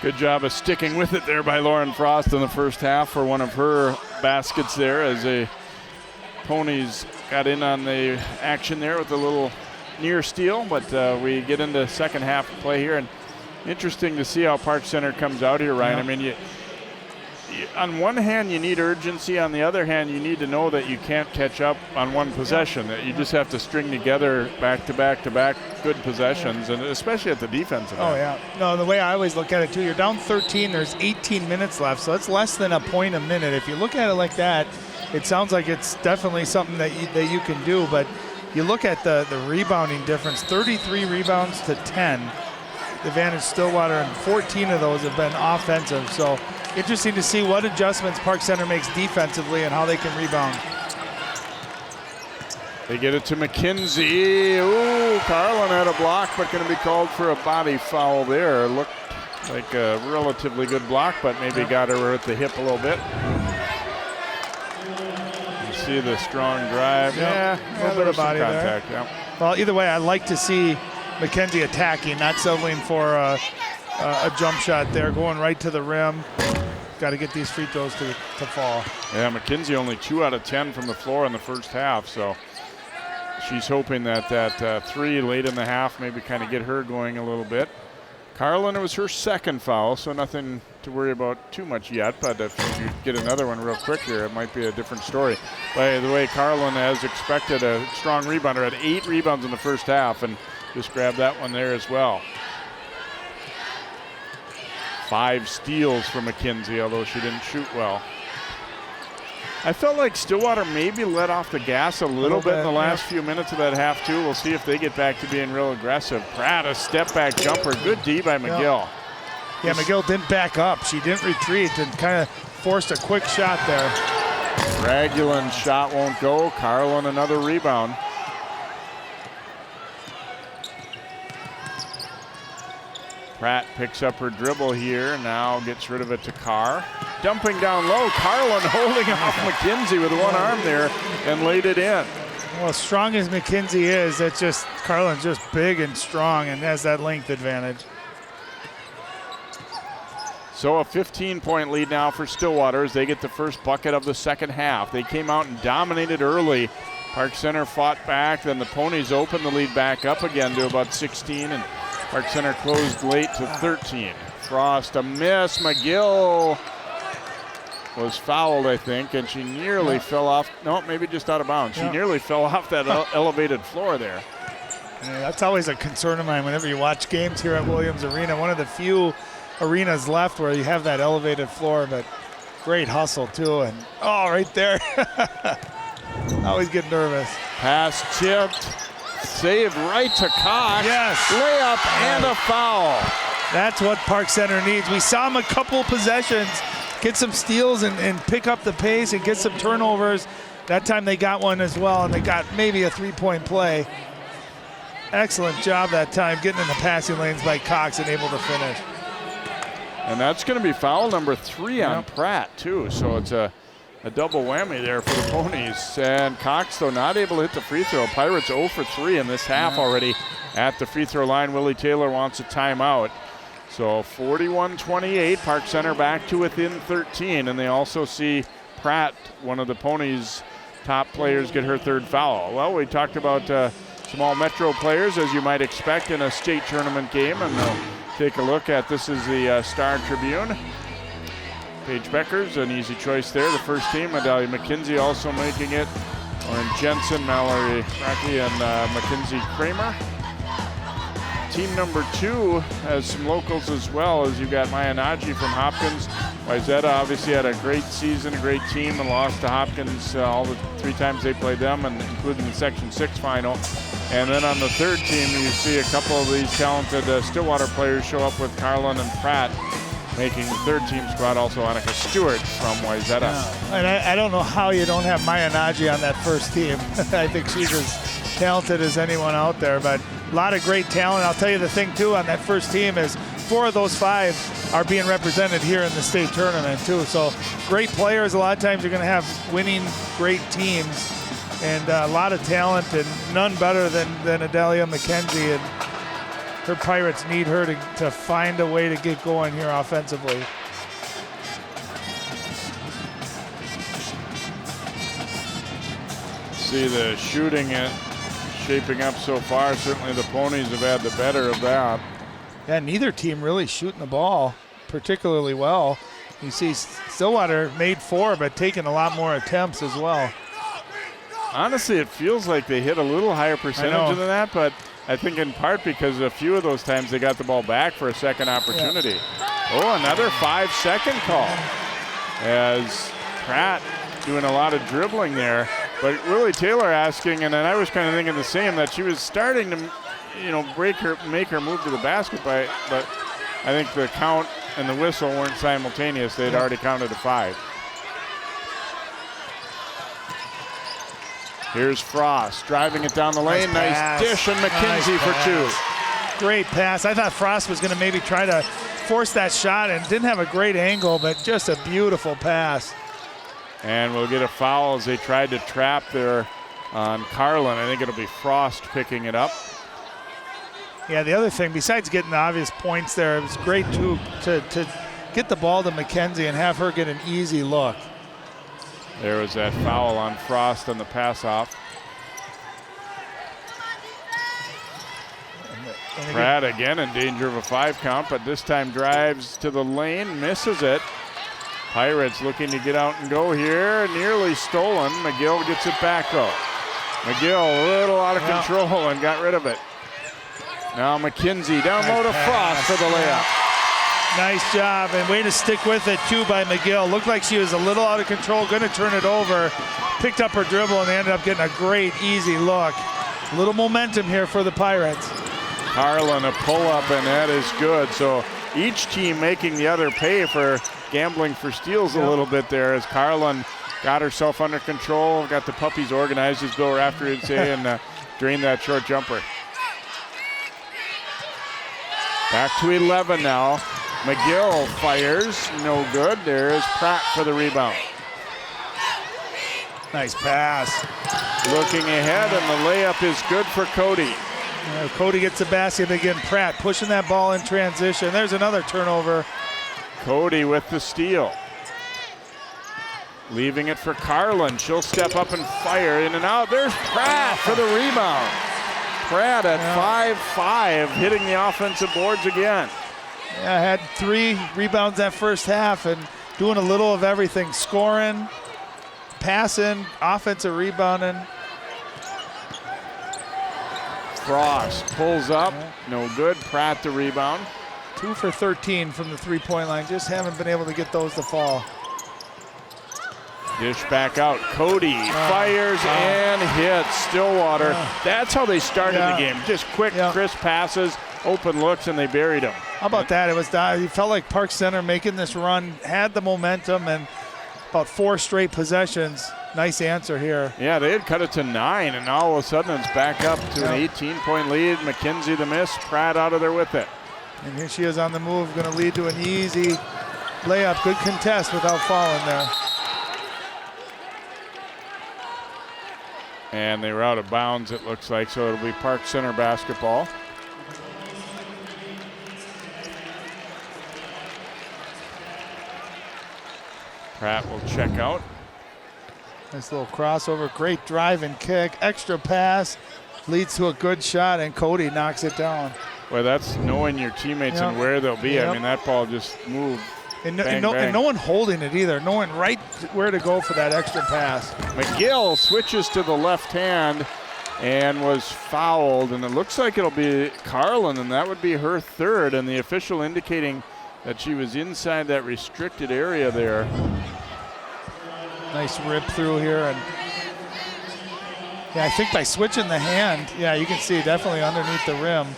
Good job of sticking with it there by Lauren Frost in the first half for one of her baskets there as the Ponies got in on the action there with a little near steal, but we get into second half play here, and interesting to see how Park Center comes out here, Ryan. Yeah. I mean, on one hand, you need urgency. On the other hand, you need to know that you can't catch up on one possession, that you just have to string together back-to-back good possessions, and especially at the defensive end. Oh, yeah. No, the way I always look at it, too, you're down 13. There's 18 minutes left, so it's less than a point a minute. If you look at it like that, it sounds like it's definitely something that you can do, but you look at the rebounding difference, 33 rebounds to 10. Advantage Stillwater, and 14 of those have been offensive. So interesting to see what adjustments Park Center makes defensively and how they can rebound. They get it to McKenzie. Ooh, Carlin had a block, but going to be called for a body foul there. Looked like a relatively good block, but maybe got her at the hip a little bit. You see the strong drive. Yeah, a little bit of body contact, there. Yeah. Well, either way, I like to see McKenzie attacking, not settling for a jump shot there, going right to the rim. Got to get these free throws to fall. Yeah, McKenzie only 2 out of 10 from the floor in the first half, so she's hoping that three late in the half maybe kind of get her going a little bit. Carlin, it was her second foul, so nothing to worry about too much yet, but if you get another one real quick here, it might be a different story. By the way, Carlin, as expected, a strong rebounder, had 8 rebounds in the first half, and just grabbed that one there as well. 5 steals for McKenzie, although she didn't shoot well. I felt like Stillwater maybe let off the gas a little bit in the last few minutes of that half, too. We'll see if they get back to being real aggressive. Pratt, a step-back jumper. Good D by McGill. Yeah, McGill didn't back up. She didn't retreat and kind of forced a quick shot there. Ragulin's shot won't go. Carlin, another rebound. Pratt picks up her dribble here, now gets rid of it to Carr. Dumping down low, Carlin holding off McKenzie with one arm there and laid it in. Well, as strong as McKenzie is, it's just Carlin's just big and strong and has that length advantage. So a 15-point lead now for Stillwater as they get the first bucket of the second half. They came out and dominated early. Park Center fought back, then the Ponies opened the lead back up again to about 16, and Park Center closed late to 13. Frost a miss. McGill was fouled, I think, and she nearly fell off. No, maybe just out of bounds. She nearly fell off that elevated floor there. Yeah, that's always a concern of mine whenever you watch games here at Williams Arena. One of the few arenas left where you have that elevated floor, but great hustle too. And right there. Always get nervous. Pass tipped. Saved right to Cox. Yes. Layup and a foul. That's what Park Center needs. We saw them a couple possessions, get some steals and pick up the pace and get some turnovers. That time they got one as well, and they got maybe a 3-point play. Excellent job that time getting in the passing lanes by Cox and able to finish. And that's going to be foul number 3 on Pratt, too. So it's a double whammy there for the Ponies. And Cox, though, not able to hit the free throw. Pirates 0 for 3 in this half already at the free throw line. Willie Taylor wants a timeout. So 41-28, Park Center back to within 13. And they also see Pratt, one of the Ponies' top players, get her 3rd foul. Well, we talked about some all-Metro players, as you might expect in a state tournament game. And we'll take a look at, this is the Star Tribune. Paige Becker's an easy choice there, the first team. Adalia McKenzie also making it. Lauren Jensen, Mallory Rocky, and Mackenzie Kramer. Team number 2 has some locals as well, as you've got Maya Naji from Hopkins. Wayzata obviously had a great season, a great team, and lost to Hopkins all the 3 times they played them, and including the Section 6 final. And then on the 3rd team, you see a couple of these talented Stillwater players show up with Carlin and Pratt, making the 3rd team squad. Also Annika Stewart from Wayzata. Yeah. And I don't know how you don't have Maya Naji on that first team. I think she's as talented as anyone out there, but a lot of great talent. I'll tell you the thing too on that first team is 4 of those 5 are being represented here in the state tournament too. So great players. A lot of times you're going to have winning great teams, and a lot of talent, and none better than Adalia McKenzie. And her Pirates need her to find a way to get going here offensively. See the shooting shaping up so far. Certainly the Ponies have had the better of that. Yeah, neither team really shooting the ball particularly well. You see Stillwater made 4, but taking a lot more attempts as well. Honestly, it feels like they hit a little higher percentage than that, but I think in part because a few of those times they got the ball back for a second opportunity. Yeah. Oh, another 5-second call as Pratt doing a lot of dribbling there. But Willie Taylor asking, and then I was kind of thinking the same, that she was starting to, make her move to the basket, but I think the count and the whistle weren't simultaneous. They'd already counted to 5. Here's Frost driving it down the lane. Nice dish, and McKenzie for 2. Great pass. I thought Frost was going to maybe try to force that shot and didn't have a great angle, but just a beautiful pass. And we'll get a foul as they tried to trap there on Carlin. I think it'll be Frost picking it up. Yeah, the other thing, besides getting the obvious points there, it was great too to get the ball to McKenzie and have her get an easy look. There was that foul on Frost on the pass off. Pratt again in danger of a 5 count, but this time drives to the lane, misses it. Pirates looking to get out and go here. Nearly stolen. McGill gets it back though. McGill a little out of control and got rid of it. Now McKenzie down low to Frost for the layup. Nice job, and way to stick with it too by McGill. Looked like she was a little out of control, going to turn it over. Picked up her dribble and they ended up getting a great easy look. A little momentum here for the Pirates. Carlin a pull-up, and that is good. So each team making the other pay for gambling for steals a little bit there as Carlin got herself under control, got the puppies organized, as Bill Rafter would say, and drained that short jumper. Back to 11 now. McGill fires, no good. There's Pratt for the rebound. Nice pass. Looking ahead, and the layup is good for Cody. Cody gets the basket again. Pratt pushing that ball in transition. There's another turnover. Cody with the steal. Leaving it for Carlin. She'll step up and fire in and out. There's Pratt for the rebound. Pratt at 5'5", hitting the offensive boards again. Yeah, had 3 rebounds that first half and doing a little of everything. Scoring, passing, offensive rebounding. Frost pulls up, no good. Pratt the rebound. 2 for 13 from the 3-point line. Just haven't been able to get those to fall. Dish back out. Cody fires and hits Stillwater. That's how they started the game. Just quick, crisp passes, open looks, and they buried him. How about that? It felt like Park Center making this run, had the momentum, and about 4 straight possessions. Nice answer here. Yeah, they had cut it to 9, and now all of a sudden it's back up to an 18-point lead. McKenzie the miss, Pratt out of there with it. And here she is on the move, going to lead to an easy layup. Good contest without falling there. And they were out of bounds, it looks like, so it'll be Park Center basketball. Pratt will check out. Nice little crossover, great drive and kick, extra pass, leads to a good shot, and Cody knocks it down. Well, that's knowing your teammates and where they'll be. I mean, that ball just moved. And no one holding it either, knowing right where to go for that extra pass. McGill switches to the left hand and was fouled, and it looks like it'll be Carlin, and that would be her 3rd, and the official indicating that she was inside that restricted area there. Nice rip through here, and I think by switching the hand, you can see definitely underneath the rim.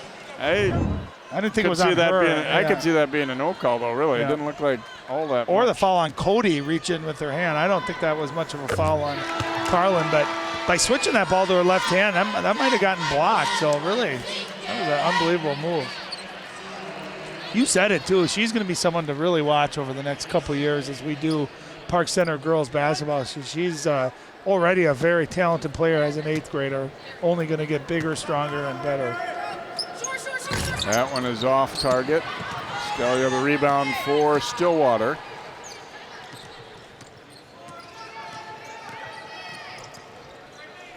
I didn't think it was on her. I could see that being a no call, though, really. It didn't look like all that Or much. the foul on Cody reaching with her hand. I don't think that was much of a foul on Carlin, but by switching that ball to her left hand, that might have gotten blocked. So really, that was an unbelievable move. You said it, too. She's going to be someone to really watch over the next couple years as we do Park Center girls basketball. She's already a very talented player as an 8th grader, only going to get bigger, stronger, and better. That one is off target. Scalia the rebound for Stillwater.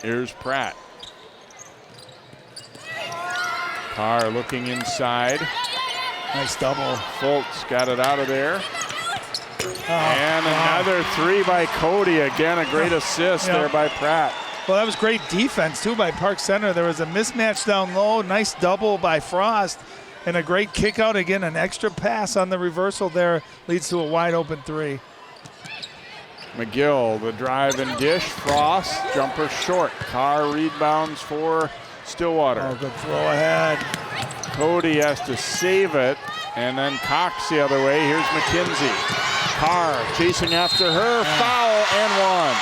Here's Pratt. Carr looking inside. Nice double. Fultz got it out of there. And another three by Cody. Again, a great assist there by Pratt. Well, that was great defense, too, by Park Center. There was a mismatch down low. Nice double by Frost. And a great kick out. Again, an extra pass on the reversal there leads to a wide open three. McGill, the drive and dish. Frost, jumper short. Carr rebounds for Stillwater. Oh, good throw ahead. Cody has to save it. And then Cox the other way. Here's McKenzie. Carr chasing after her. Foul and one.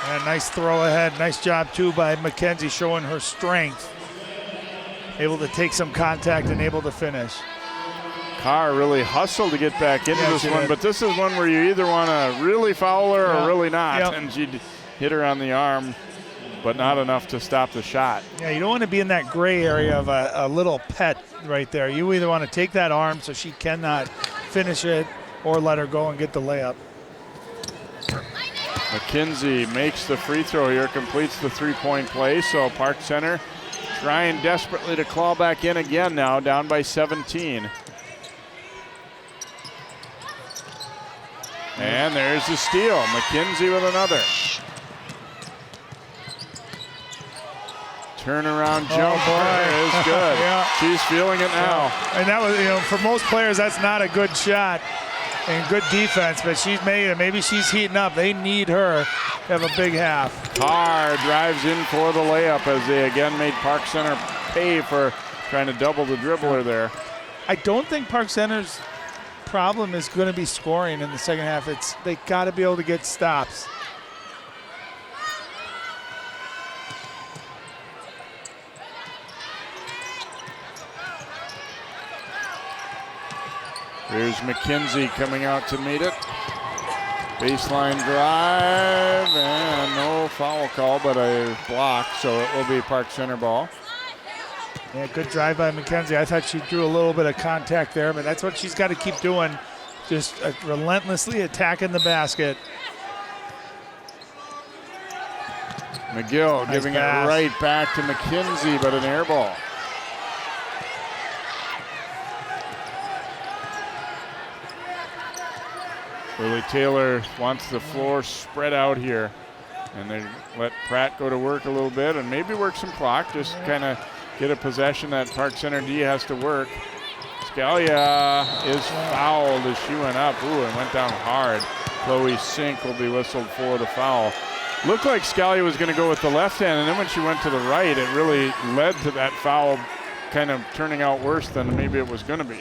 And nice throw ahead. Nice job, too, by McKenzie showing her strength. Able to take some contact and able to finish. Carr really hustled to get back into this one, but this is one where you either want to really foul her or really not. And she hit her on the arm, but not enough to stop the shot. Yeah, you don't want to be in that gray area of a little pet right there. You either want to take that arm so she cannot finish it or let her go and get the layup. McKenzie makes the free throw here, completes the three-point play, so Park Center trying desperately to claw back in again now, down by 17. And there's the steal. McKenzie with another. Turnaround jumper is good. She's feeling it now. And that was, for most players, that's not a good shot and good defense, but she's made it. Maybe she's heating up. They need her to have a big half. Carr drives in for the layup as they again made Park Center pay for trying to double the dribbler there. I don't think Park Center's problem is going to be scoring in the second half. They got to be able to get stops. Here's McKenzie coming out to meet it. Baseline drive, and no foul call, but a block, so it will be Park Center ball. Yeah, good drive by McKenzie. I thought she drew a little bit of contact there, but that's what she's got to keep doing, just relentlessly attacking the basket. McGill giving it right back to McKenzie, but an air ball. Lily Taylor wants the floor spread out here, and they let Pratt go to work a little bit and maybe work some clock, just kind of get a possession that Park Center D has to work. Scalia is fouled as she went up, and went down hard. Chloe Sink will be whistled for the foul. Looked like Scalia was going to go with the left hand, and then when she went to the right, it really led to that foul kind of turning out worse than maybe it was going to be.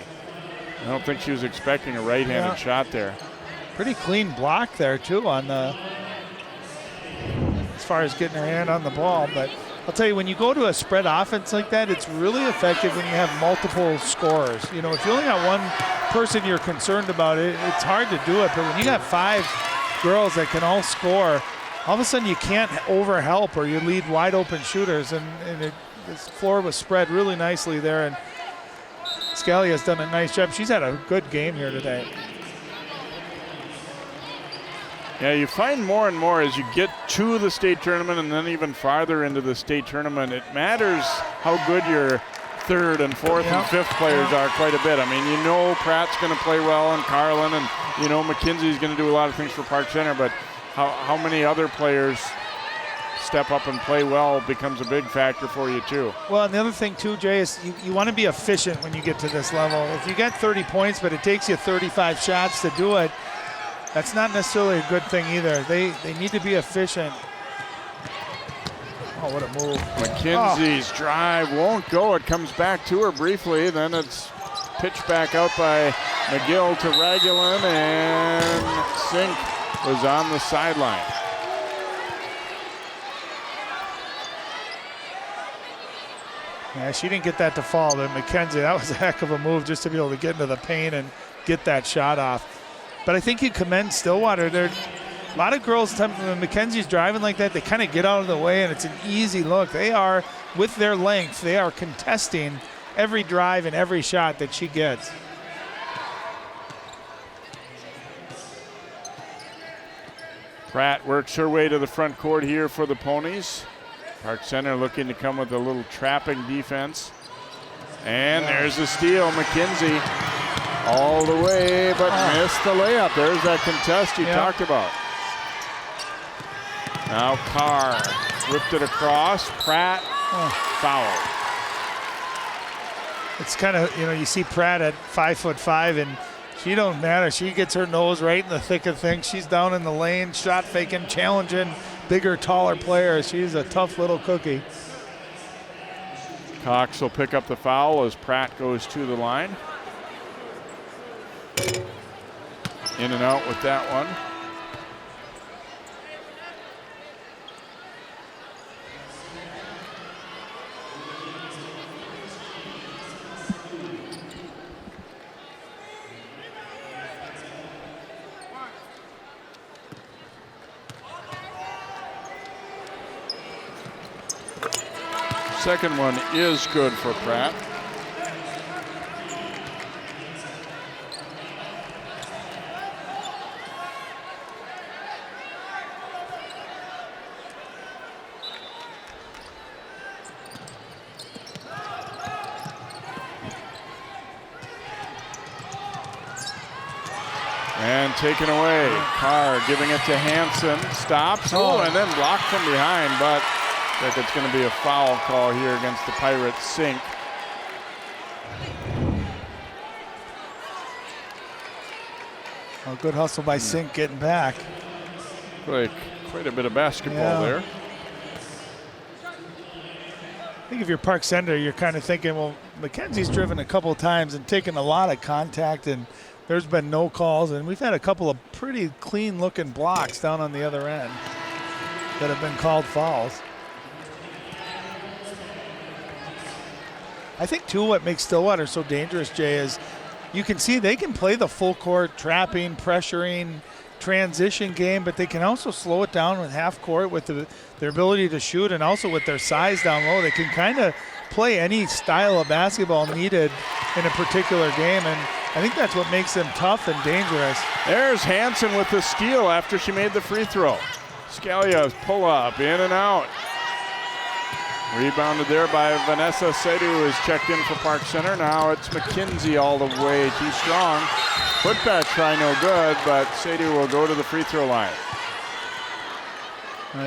I don't think she was expecting a right-handed shot there. Pretty clean block there, too, on the as far as getting her hand on the ball. But I'll tell you, when you go to a spread offense like that, it's really effective when you have multiple scorers. If you only got one person you're concerned about, it's hard to do it. But when you got five girls that can all score, all of a sudden you can't overhelp or you lead wide open shooters. And this floor was spread really nicely there. And Scalia's done a nice job. She's had a good game here today. Yeah, you find more and more as you get to the state tournament and then even farther into the state tournament, it matters how good your third and fourth and fifth players are quite a bit. I mean, Pratt's going to play well and Carlin, and McKenzie's going to do a lot of things for Park Center, but how many other players step up and play well becomes a big factor for you too. Well, and the other thing too, Jay, is you want to be efficient when you get to this level. If you get 30 points, but it takes you 35 shots to do it, that's not necessarily a good thing either. They need to be efficient. Oh, what a move. McKenzie's drive won't go. It comes back to her briefly. Then it's pitched back out by McGill to Ragulin, and Sink was on the sideline. Yeah, she didn't get that to fall, but McKenzie, that was a heck of a move just to be able to get into the paint and get that shot off. But I think you commend Stillwater. A lot of girls, when McKenzie's driving like that, they kind of get out of the way, and it's an easy look. They are with their length, they are contesting every drive and every shot that she gets. Pratt works her way to the front court here for the Ponies. Park Center looking to come with a little trapping defense. And there's the steal. McKenzie all the way, but missed the layup. There's that contest you talked about. Now Carr whipped it across. Pratt foul. It's kind of, you see Pratt at 5'5", and she don't matter. She gets her nose right in the thick of things. She's down in the lane, shot faking, challenging bigger, taller players. She's a tough little cookie. Cox will pick up the foul as Pratt goes to the line. In and out with that one. Second one is good for Pratt. And taken away. Carr giving it to Hansen. Stops. And then blocked from behind, but I think it's going to be a foul call here against the Pirates. Sink. Oh, good hustle by Sink getting back. Quite a bit of basketball there. I think if you're Park Center, you're kind of thinking, well, McKenzie's driven a couple of times and taken a lot of contact, and there's been no calls, and we've had a couple of pretty clean-looking blocks down on the other end that have been called fouls. I think, too, what makes Stillwater so dangerous, Jay, is you can see they can play the full court, trapping, pressuring, transition game, but they can also slow it down with half court with their ability to shoot, and also with their size down low. They can kind of play any style of basketball needed in a particular game, and I think that's what makes them tough and dangerous. There's Hansen with the steal after she made the free throw. Scalia's pull up, in and out. Rebounded there by Vanessa Sadu, who is checked in for Park Center. Now it's McKenzie all the way, too strong. Putback try no good, but Sadu will go to the free throw line.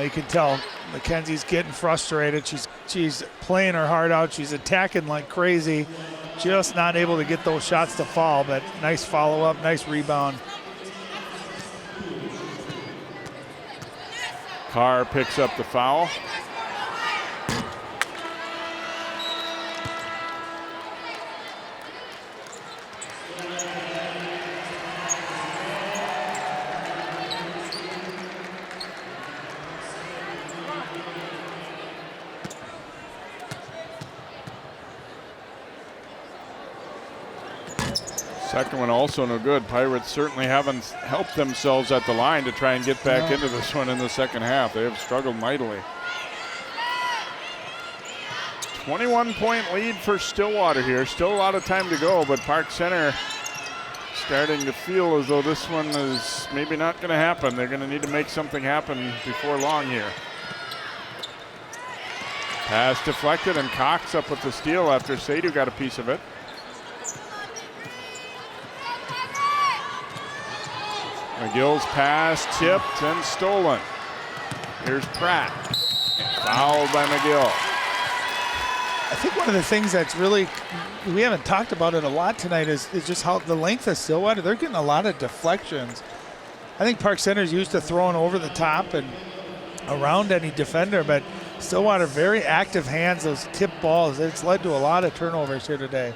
You can tell McKenzie's getting frustrated. She's playing her heart out. She's attacking like crazy. Just not able to get those shots to fall, but nice follow-up, nice rebound. Carr picks up the foul. Second one also no good. Pirates certainly haven't helped themselves at the line to try and get back into this one in the second half. They have struggled mightily. 21-point lead for Stillwater here. Still a lot of time to go, but Park Center starting to feel as though this one is maybe not going to happen. They're going to need to make something happen before long here. Pass deflected, and Cox up with the steal after Sadu got a piece of it. McGill's pass tipped and stolen. Here's Pratt. Fouled by McGill. I think one of the things that's really, we haven't talked about it a lot tonight, is just how the length of Stillwater, they're getting a lot of deflections. I think Park Center's used to throwing over the top and around any defender, but Stillwater, very active hands, those tip balls. It's led to a lot of turnovers here today.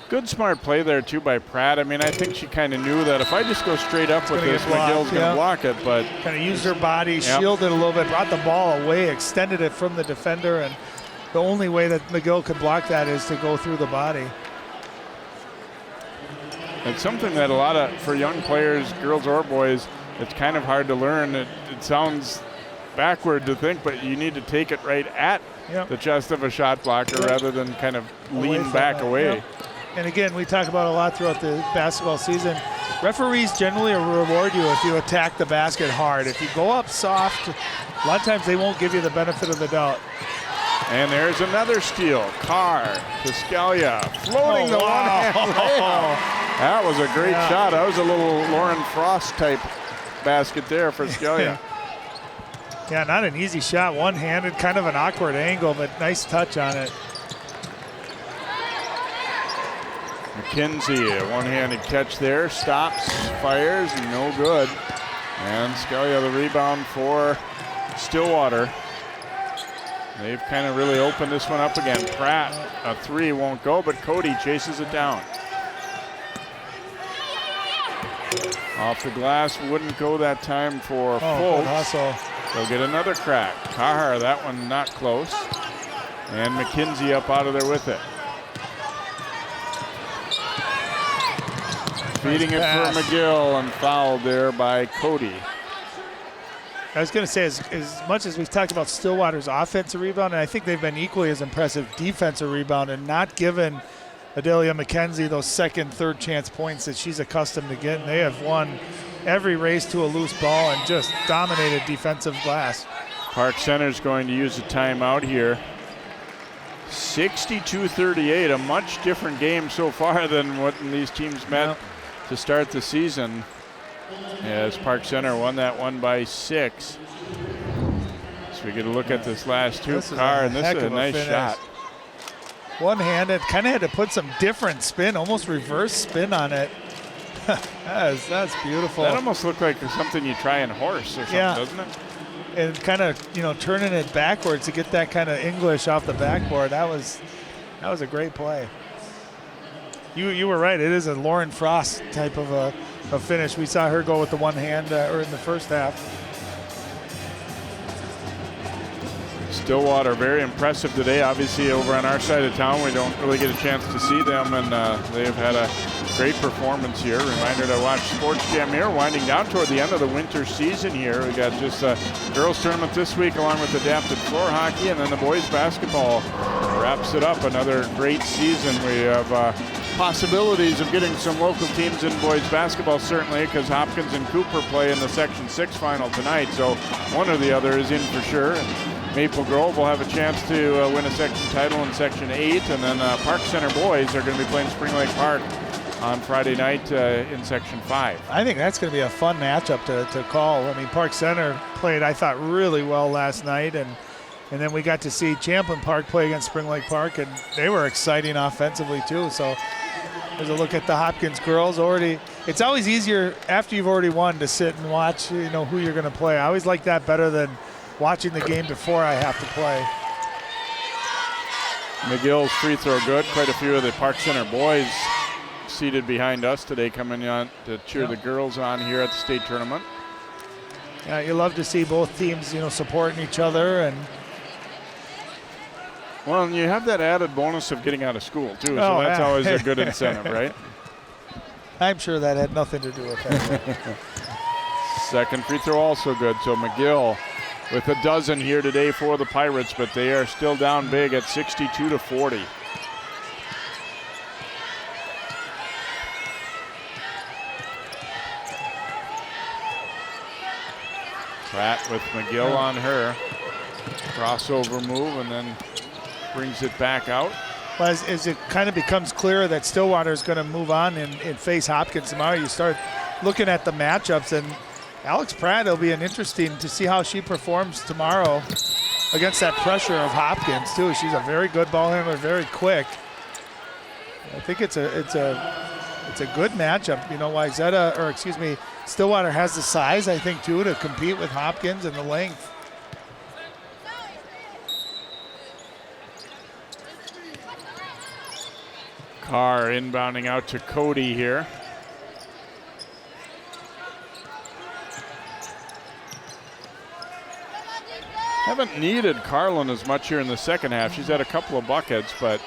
Good smart play there too by Pratt. I mean, I think she kind of knew that if I just go straight up with this, McGill's going to block it, but kind of used her body, shielded a little bit, brought the ball away, extended it from the defender, and the only way that McGill could block that is to go through the body. It's something that a lot of, for young players, girls or boys, it's kind of hard to learn. It sounds backward to think, but you need to take it right at the chest of a shot blocker rather than kind of lean back away. Yep. And again, we talk about a lot throughout the basketball season. Referees generally reward you if you attack the basket hard. If you go up soft, a lot of times they won't give you the benefit of the doubt. And there's another steal. Carr to Scalia, floating the one-hand layup. That was a great shot. That was a little Lauren Frost type basket there for Scalia. Yeah, not an easy shot. One-handed, kind of an awkward angle, but nice touch on it. McKenzie, a one-handed catch there, stops, fires, no good. And Scalia the rebound for Stillwater. They've kind of really opened this one up again. Pratt, a three won't go, but Cody chases it down. Off the glass, wouldn't go that time for Folks. They'll get another crack. Carr, that one not close. And McKenzie up out of there with it. Feeding it for McGill and fouled there by Cody. I was going to say, as much as we've talked about Stillwater's offensive rebound, and I think they've been equally as impressive defensive rebound and not given Adelia McKenzie those second, third chance points that she's accustomed to getting. They have won every race to a loose ball and just dominated defensive glass. Park Center's going to use a timeout here. 62-38, a much different game so far than what these teams met to start the season, as Park Center won that one by 6. So we get a look at this last two. Carr, and this is a nice shot. One-handed, kind of had to put some different spin, almost reverse spin on it. That's beautiful. That almost looked like something you try in horse or something, doesn't it? And kind of, turning it backwards to get that kind of English off the backboard. That was a great play. You were right. It is a Lauren Frost type of a finish. We saw her go with the one hand or in the first half. Stillwater very impressive today. Obviously over on our side of town we don't really get a chance to see them, and they've had a great performance here. Reminder to watch Sports Jam here, winding down toward the end of the winter season here. We got just a girls tournament this week along with adapted floor hockey, and then the boys basketball wraps it up. Another great season. We have possibilities of getting some local teams in boys basketball, certainly, because Hopkins and Cooper play in the Section 6 final tonight, so one or the other is in for sure. Maple Grove will have a chance to win a section title in Section 8, and then Park Center boys are going to be playing Spring Lake Park on Friday night in Section 5. I think that's going to be a fun matchup to call. I mean, Park Center played, I thought, really well last night, and then we got to see Champlin Park play against Spring Lake Park, and they were exciting offensively too. So there's a look at the Hopkins girls already. It's always easier after you've already won to sit and watch, who you're going to play. I always like that better than watching the game before I have to play. McGill's free throw good. Quite a few of the Park Center boys seated behind us today coming on to cheer the girls on here at the state tournament. Yeah, you love to see both teams, supporting each other. And well, and you have that added bonus of getting out of school too, so that's always a good incentive, right? I'm sure that had nothing to do with that. Second free throw also good. So McGill with a dozen here today for the Pirates, but they are still down big at 62-40. Pratt with McGill on her. Crossover move and then brings it back out. Well, as it kind of becomes clearer that Stillwater is going to move on and face Hopkins tomorrow, you start looking at the matchups, and Alex Pratt, it'll be interesting to see how she performs tomorrow against that pressure of Hopkins too. She's a very good ball handler, very quick. I think it's a good matchup. Stillwater has the size, I think, too, to compete with Hopkins and the length. Carr inbounding out to Cody here. Haven't needed Carlin as much here in the second half. She's had a couple of buckets, but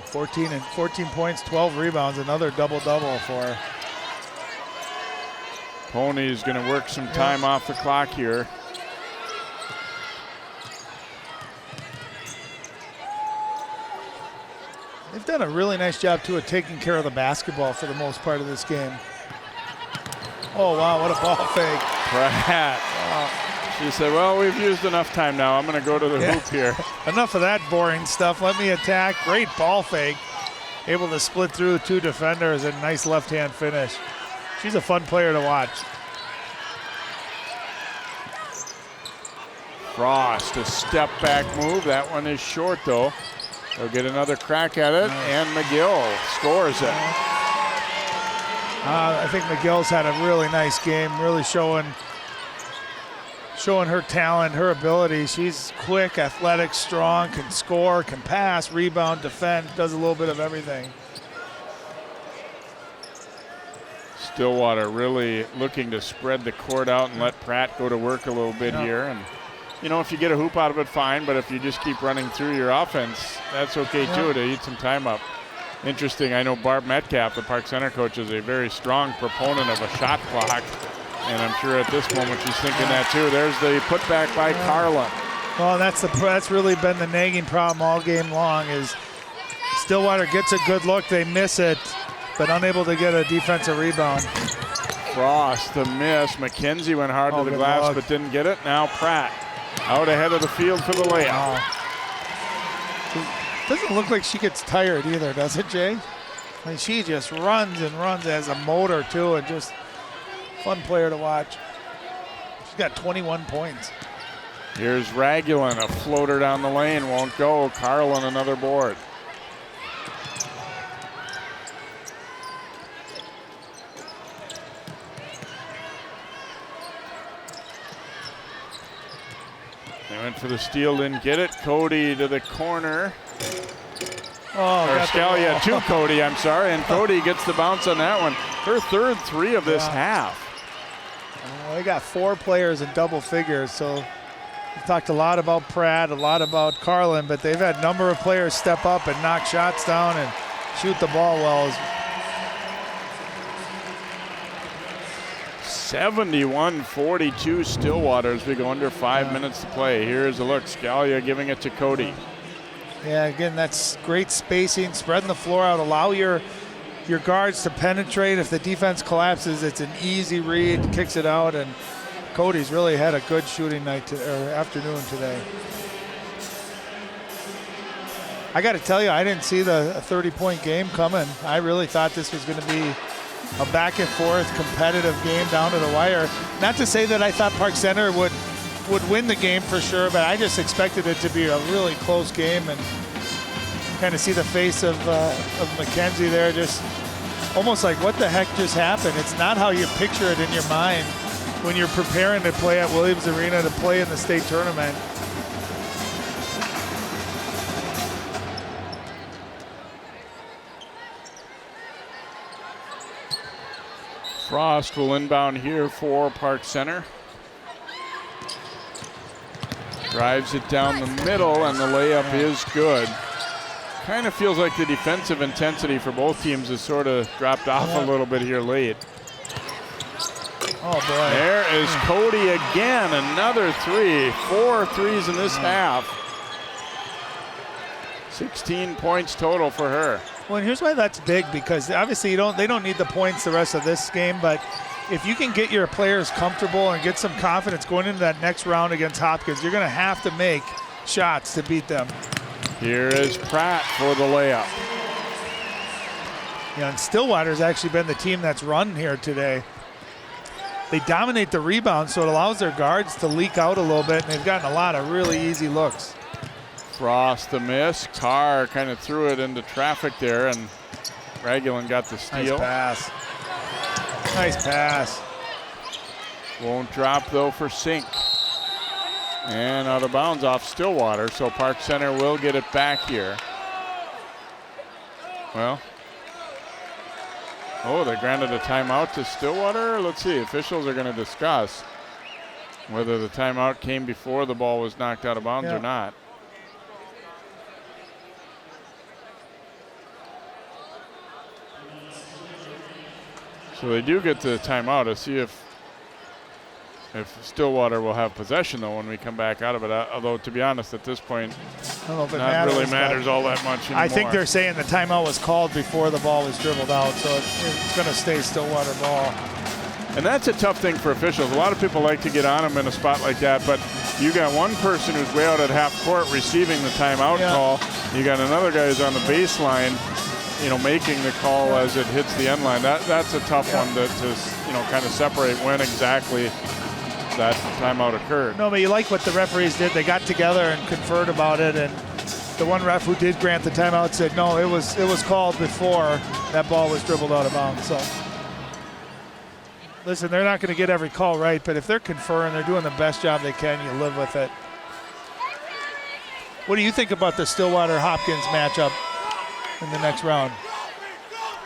14 points, 12 rebounds, another double-double for her. Pony's going to work some time off the clock here. They've done a really nice job, too, of taking care of the basketball for the most part of this game. Oh, wow, what a ball fake. Pratt. She said, well, we've used enough time now. I'm going to go to the hoop here. Enough of that boring stuff. Let me attack. Great ball fake. Able to split through 2 defenders and nice left-hand finish. She's a fun player to watch. Frost, a step-back move. That one is short, though. They'll get another crack at it, and McGill scores it. I think McGill's had a really nice game, really showing her talent, her ability. She's quick, athletic, strong, can score, can pass, rebound, defend, does a little bit of everything. Stillwater really looking to spread the court out and let Pratt go to work a little bit here. And you know, if you get a hoop out of it, fine, but if you just keep running through your offense, that's okay too, to eat some time up. Interesting, I know Barb Metcalf, the Park Center coach, is a very strong proponent of a shot clock, and I'm sure at this moment she's thinking that too. There's the putback by Carlin. Well, that's really been the nagging problem all game long is Stillwater gets a good look, they miss it, but unable to get a defensive rebound. Frost, the miss. McKenzie went hard to the glass, but didn't get it. Now Pratt out ahead of the field for the layup. Doesn't look like she gets tired either, does it, Jay? I mean, she just runs and runs as a motor, too, and just fun player to watch. She's got 21 points. Here's Ragulin, a floater down the lane, won't go. Carlin, another board. They went for the steal, didn't get it. Cody to the corner. Or Scalia to Cody, I'm sorry. And Cody gets the bounce on that one. Her third 3 of this half. They got 4 players in double figures, so we've talked a lot about Pratt, a lot about Carlin, but they've had a number of players step up and knock shots down and shoot the ball well. 71-42 Stillwater as we go under 5 minutes to play. Here's a look. Scalia giving it to Cody. Yeah, again, that's great spacing, spreading the floor out, allow your guards to penetrate. If the defense collapses, it's an easy read, kicks it out, and Cody's really had a good shooting night or afternoon today. I got to tell you, I didn't see the 30-point game coming. I really thought this was going to be a back and forth competitive game down to the wire. Not to say that I thought Park Center would win the game for sure, but I just expected it to be a really close game and kind of see the face of McKenzie there, just almost like what the heck just happened. It's not how you picture it in your mind when you're preparing to play at Williams Arena to play in the state tournament. Frost will inbound here for Park Center. Drives it down the middle, and the layup is good. Kind of feels like the defensive intensity for both teams has sort of dropped off a little bit here late. Oh, boy. There is Cody again, another 3. 4 threes in this half. 16 points total for her. Well, and here's why that's big, because obviously they don't need the points the rest of this game, but if you can get your players comfortable and get some confidence going into that next round against Hopkins, you're going to have to make shots to beat them. Here is Pratt for the layup. Yeah, and Stillwater's actually been the team that's run here today. They dominate the rebound, so it allows their guards to leak out a little bit, and they've gotten a lot of really easy looks. Frost the miss. Carr kind of threw it into traffic there, and Ragulin got the steal. Nice pass. Nice pass. Won't drop, though, for Sink. And out of bounds off Stillwater, so Park Center will get it back here. Well, they granted a timeout to Stillwater. Let's see, officials are going to discuss whether the timeout came before the ball was knocked out of bounds or not. So they do get the timeout to see if if Stillwater will have possession, though, when we come back out of it. Although, to be honest, at this point, I don't know if it not really matters all that much anymore. I think they're saying the timeout was called before the ball was dribbled out, so it's going to stay Stillwater ball. And that's a tough thing for officials. A lot of people like to get on them in a spot like that, but you got one person who's way out at half court receiving the timeout call. You got another guy who's on the baseline, making the call as it hits the end line. That's a tough one to kind of separate when exactly that timeout occurred. No, but you like what the referees did. They got together and conferred about it, and the one ref who did grant the timeout said, no, it was called before that ball was dribbled out of bounds. So, listen, they're not going to get every call right, but if they're conferring, they're doing the best job they can, you live with it. What do you think about the Stillwater-Hopkins matchup in the next round?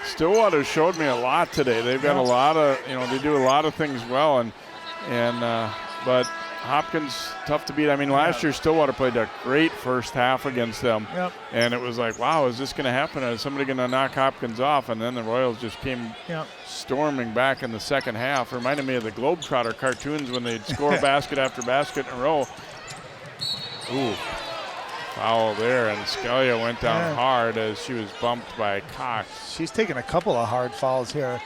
Stillwater showed me a lot today. They've got a lot of, they do a lot of things well, but Hopkins, tough to beat. I mean, last year Stillwater played a great first half against them, and it was like, wow, is this going to happen? Is somebody going to knock Hopkins off? And then the Royals just came storming back in the second half. Reminded me of the Globetrotter cartoons when they'd score basket after basket in a row. Ooh, foul there, and Scalia went down hard as she was bumped by Cox. She's taking a couple of hard fouls here.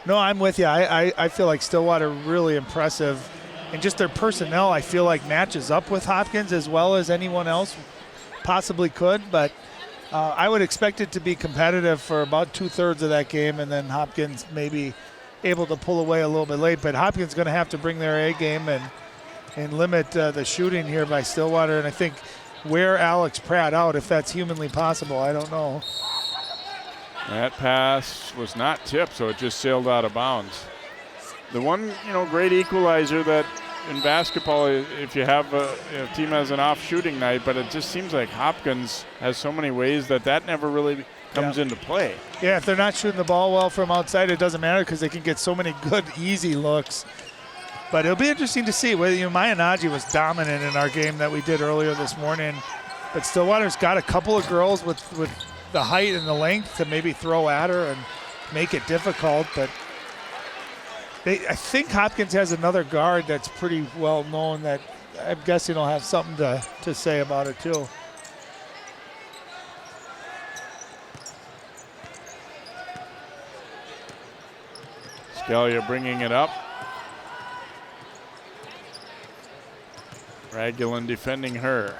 No, I'm with you. I feel like Stillwater really impressive. And just their personnel, I feel like, matches up with Hopkins as well as anyone else possibly could. But I would expect it to be competitive for about 2/3 of that game, and then Hopkins maybe able to pull away a little bit late. But Hopkins is going to have to bring their A game and limit the shooting here by Stillwater. And I think wear Alex Pratt out if that's humanly possible. I don't know. That pass was not tipped, so it just sailed out of bounds. The one, great equalizer that in basketball, if you have a team has an off shooting night, but it just seems like Hopkins has so many ways that never really comes into play. Yeah, if they're not shooting the ball well from outside, it doesn't matter because they can get so many good, easy looks. But it'll be interesting to see. Maya Nagy was dominant in our game that we did earlier this morning, but Stillwater's got a couple of girls with the height and the length to maybe throw at her and make it difficult, but I think Hopkins has another guard that's pretty well known that I'm guessing will have something to say about it too. Scalia bringing it up. Ragulin defending her.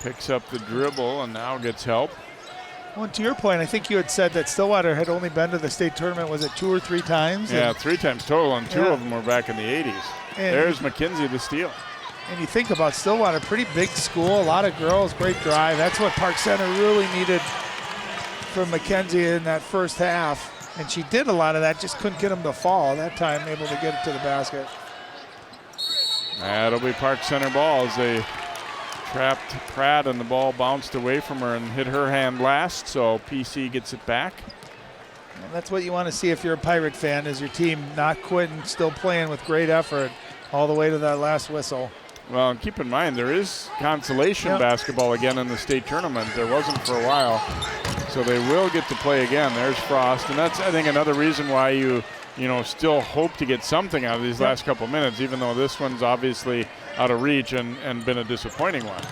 Picks up the dribble and now gets help. Well, to your point, I think you had said that Stillwater had only been to the state tournament, was it 2 or 3 times? Yeah, 3 times total, and 2 of them were back in the 80s. And there's McKenzie the steal. And you think about Stillwater, pretty big school, a lot of girls, great drive. That's what Park Center really needed from McKenzie in that first half. And she did a lot of that, just couldn't get them to fall. That time, able to get it to the basket. That'll be Park Center ball as they trapped Pratt, and the ball bounced away from her and hit her hand last, so PC gets it back. And that's what you want to see if you're a Pirate fan, is your team not quitting, still playing with great effort all the way to that last whistle. Well, and keep in mind, there is consolation basketball again in the state tournament. There wasn't for a while, so they will get to play again. There's Frost, and that's, I think, another reason why you still hope to get something out of these last couple minutes, even though this one's obviously out of reach and been a disappointing one.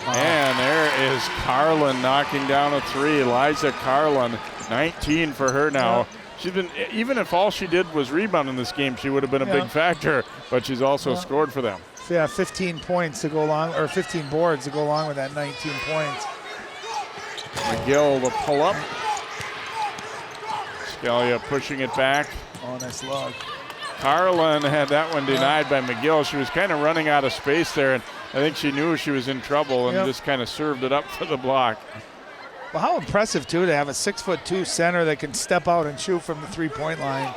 And there is Carlin knocking down a 3. Liza Carlin, 19 for her now. She's been, even if all she did was rebound in this game, she would have been a big factor, but she's also scored for them. So yeah, 15 points to go along, or 15 boards to go along with that 19 points. McGill the pull up. Scalia pushing it back. Oh, nice look. Carlin had that one denied by McGill. She was kind of running out of space there, and I think she knew she was in trouble and just kind of served it up for the block. Well, how impressive, too, to have a 6'2" center that can step out and shoot from the three-point line.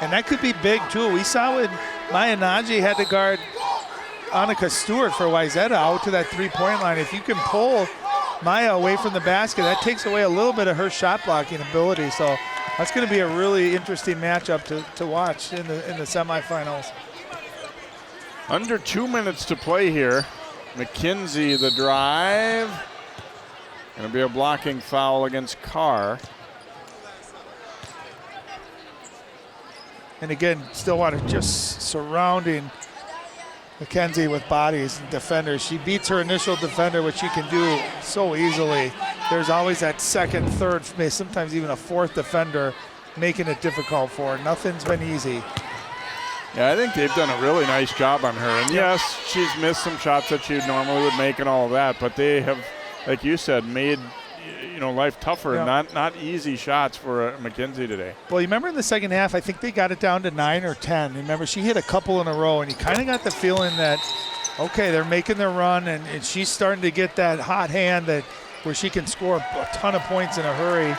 And that could be big, too. We saw when Maya Nagy had to guard Annika Stewart for Wayzata out to that three-point line. If you can pull Maya away from the basket, that takes away a little bit of her shot blocking ability. So that's going to be a really interesting matchup to watch in the semifinals. Under 2 minutes to play here. McKenzie the drive. Going to be a blocking foul against Carr. And again, Stillwater just surrounding Mackenzie with bodies and defenders. She beats her initial defender, which she can do so easily. There's always that second, third, sometimes even a fourth defender making it difficult for her. Nothing's been easy. Yeah, I think they've done a really nice job on her. And yes, she's missed some shots that she normally would make and all of that, but they have, like you said, made life tougher. Not easy shots for Mackenzie today. Well, you remember in the second half, I think they got it down to 9 or 10. Remember, she hit a couple in a row, and you kind of got the feeling that, okay, they're making their run, and she's starting to get that hot hand where she can score a ton of points in a hurry.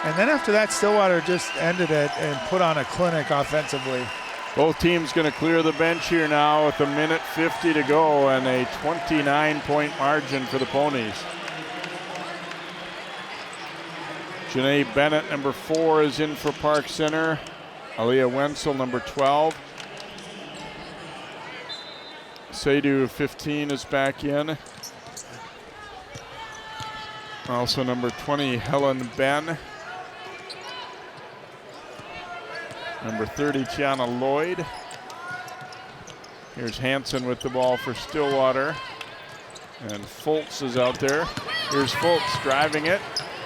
And then after that, Stillwater just ended it and put on a clinic offensively. Both teams going to clear the bench here now with 1:50 to go and a 29-point margin for the Ponies. Janae Bennett, number 4, is in for Park Center. Aaliyah Wenzel, number 12. Seydu, 15, is back in. Also number 20, Helen Ben. Number 30, Tiana Lloyd. Here's Hansen with the ball for Stillwater. And Foltz is out there. Here's Foltz driving it.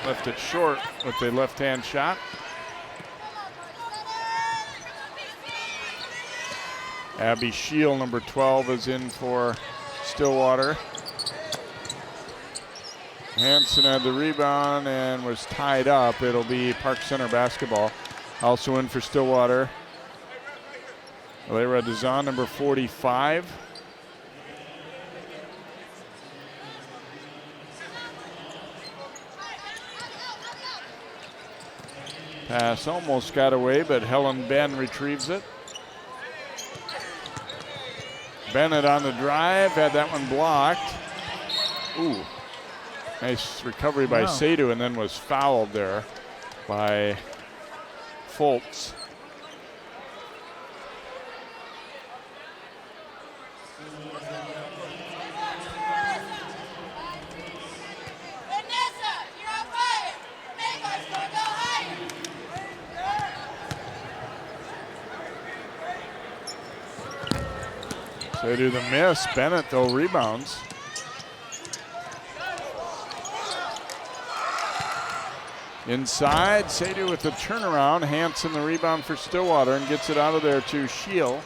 Left it short with the left-hand shot. Abby Scheel, number 12, is in for Stillwater. Hansen had the rebound and was tied up. It'll be Park Center basketball. Also in for Stillwater, Alayra Dazan, number 45. Pass almost got away, but Helen Ben retrieves it. Bennett on the drive, had that one blocked. Ooh, nice recovery by Seydu, and then was fouled there by Foltz. Seydu the miss. Bennett, though, rebounds. Inside, Seydu with the turnaround. Hansen the rebound for Stillwater and gets it out of there to Scheel.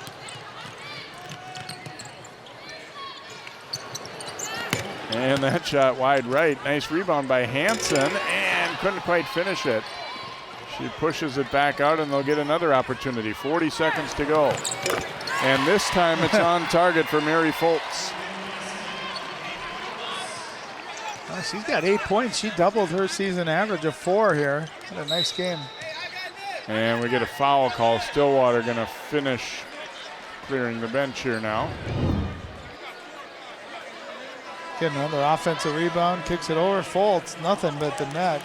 And that shot wide right. Nice rebound by Hansen and couldn't quite finish it. She pushes it back out and they'll get another opportunity. 40 seconds to go. And this time it's on target for Mary Foltz. Well, she's got 8 points. She doubled her season average of 4 here. What a nice game. And we get a foul call. Stillwater going to finish clearing the bench here now. Get another offensive rebound, kicks it over. Foltz, nothing but the net.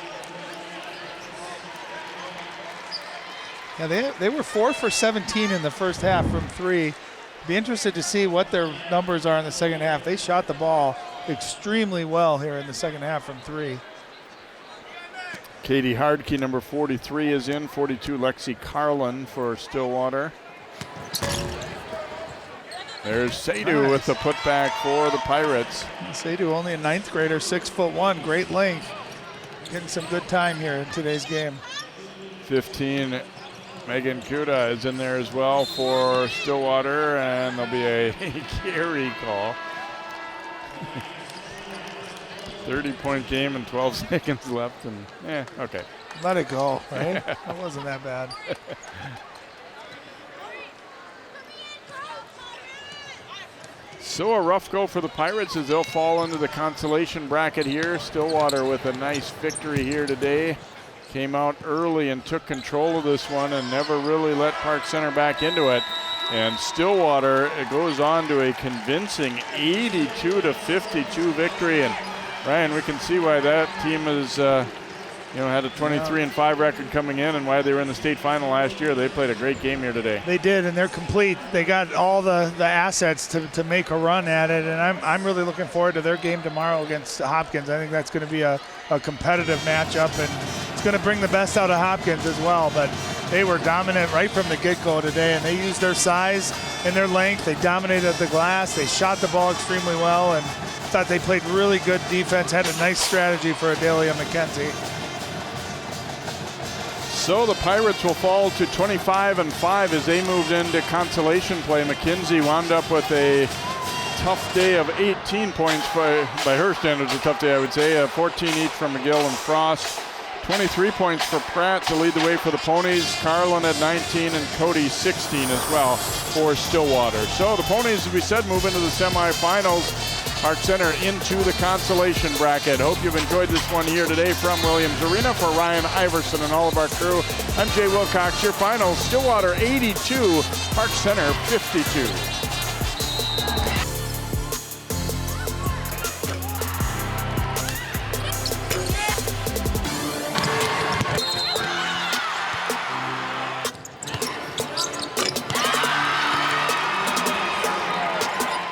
Yeah, they were 4 for 17 in the first half from 3. Be interested to see what their numbers are in the second half. They shot the ball extremely well here in the second half from 3. Katie Hardkey, number 43, is in. 42, Lexi Carlin for Stillwater. There's Seydu with the putback for the Pirates. Seydu, only a 9th grader, 6'1", great length. Getting some good time here in today's game. 15, Megan Kuda is in there as well for Stillwater, and there'll be a carry call. 30-point game and 12 seconds left, and okay. Let it go, right? That wasn't that bad. So a rough go for the Pirates as they'll fall into the consolation bracket here. Stillwater with a nice victory here today. Came out early and took control of this one and never really let Park Center back into it. And Stillwater, it goes on to a convincing 82-52 victory. And Ryan, we can see why that team has had a 23-5 record coming in and why they were in the state final last year. They played a great game here today. They did, and they're complete. They got all the assets to make a run at it, and I'm really looking forward to their game tomorrow against Hopkins. I think that's going to be a competitive matchup, and it's going to bring the best out of Hopkins as well. But They were dominant right from the get-go today, and they used their size and their length. They dominated the glass. They shot the ball extremely well, and thought they played really good defense, had a nice strategy for Adalia McKenzie. So the Pirates will fall to 25-5 as they moved into consolation play. McKenzie wound up with a tough day of 18 points by her standards, a tough day, I would say. 14 each from McGill and Frost. 23 points for Pratt to lead the way for the Ponies. Carlin at 19 and Cody 16 as well for Stillwater. So the Ponies, as we said, move into the semifinals. Park Center into the consolation bracket. Hope you've enjoyed this one here today from Williams Arena. For Ryan Iverson and all of our crew, I'm Jay Wilcox. Your finals, Stillwater 82, Park Center 52.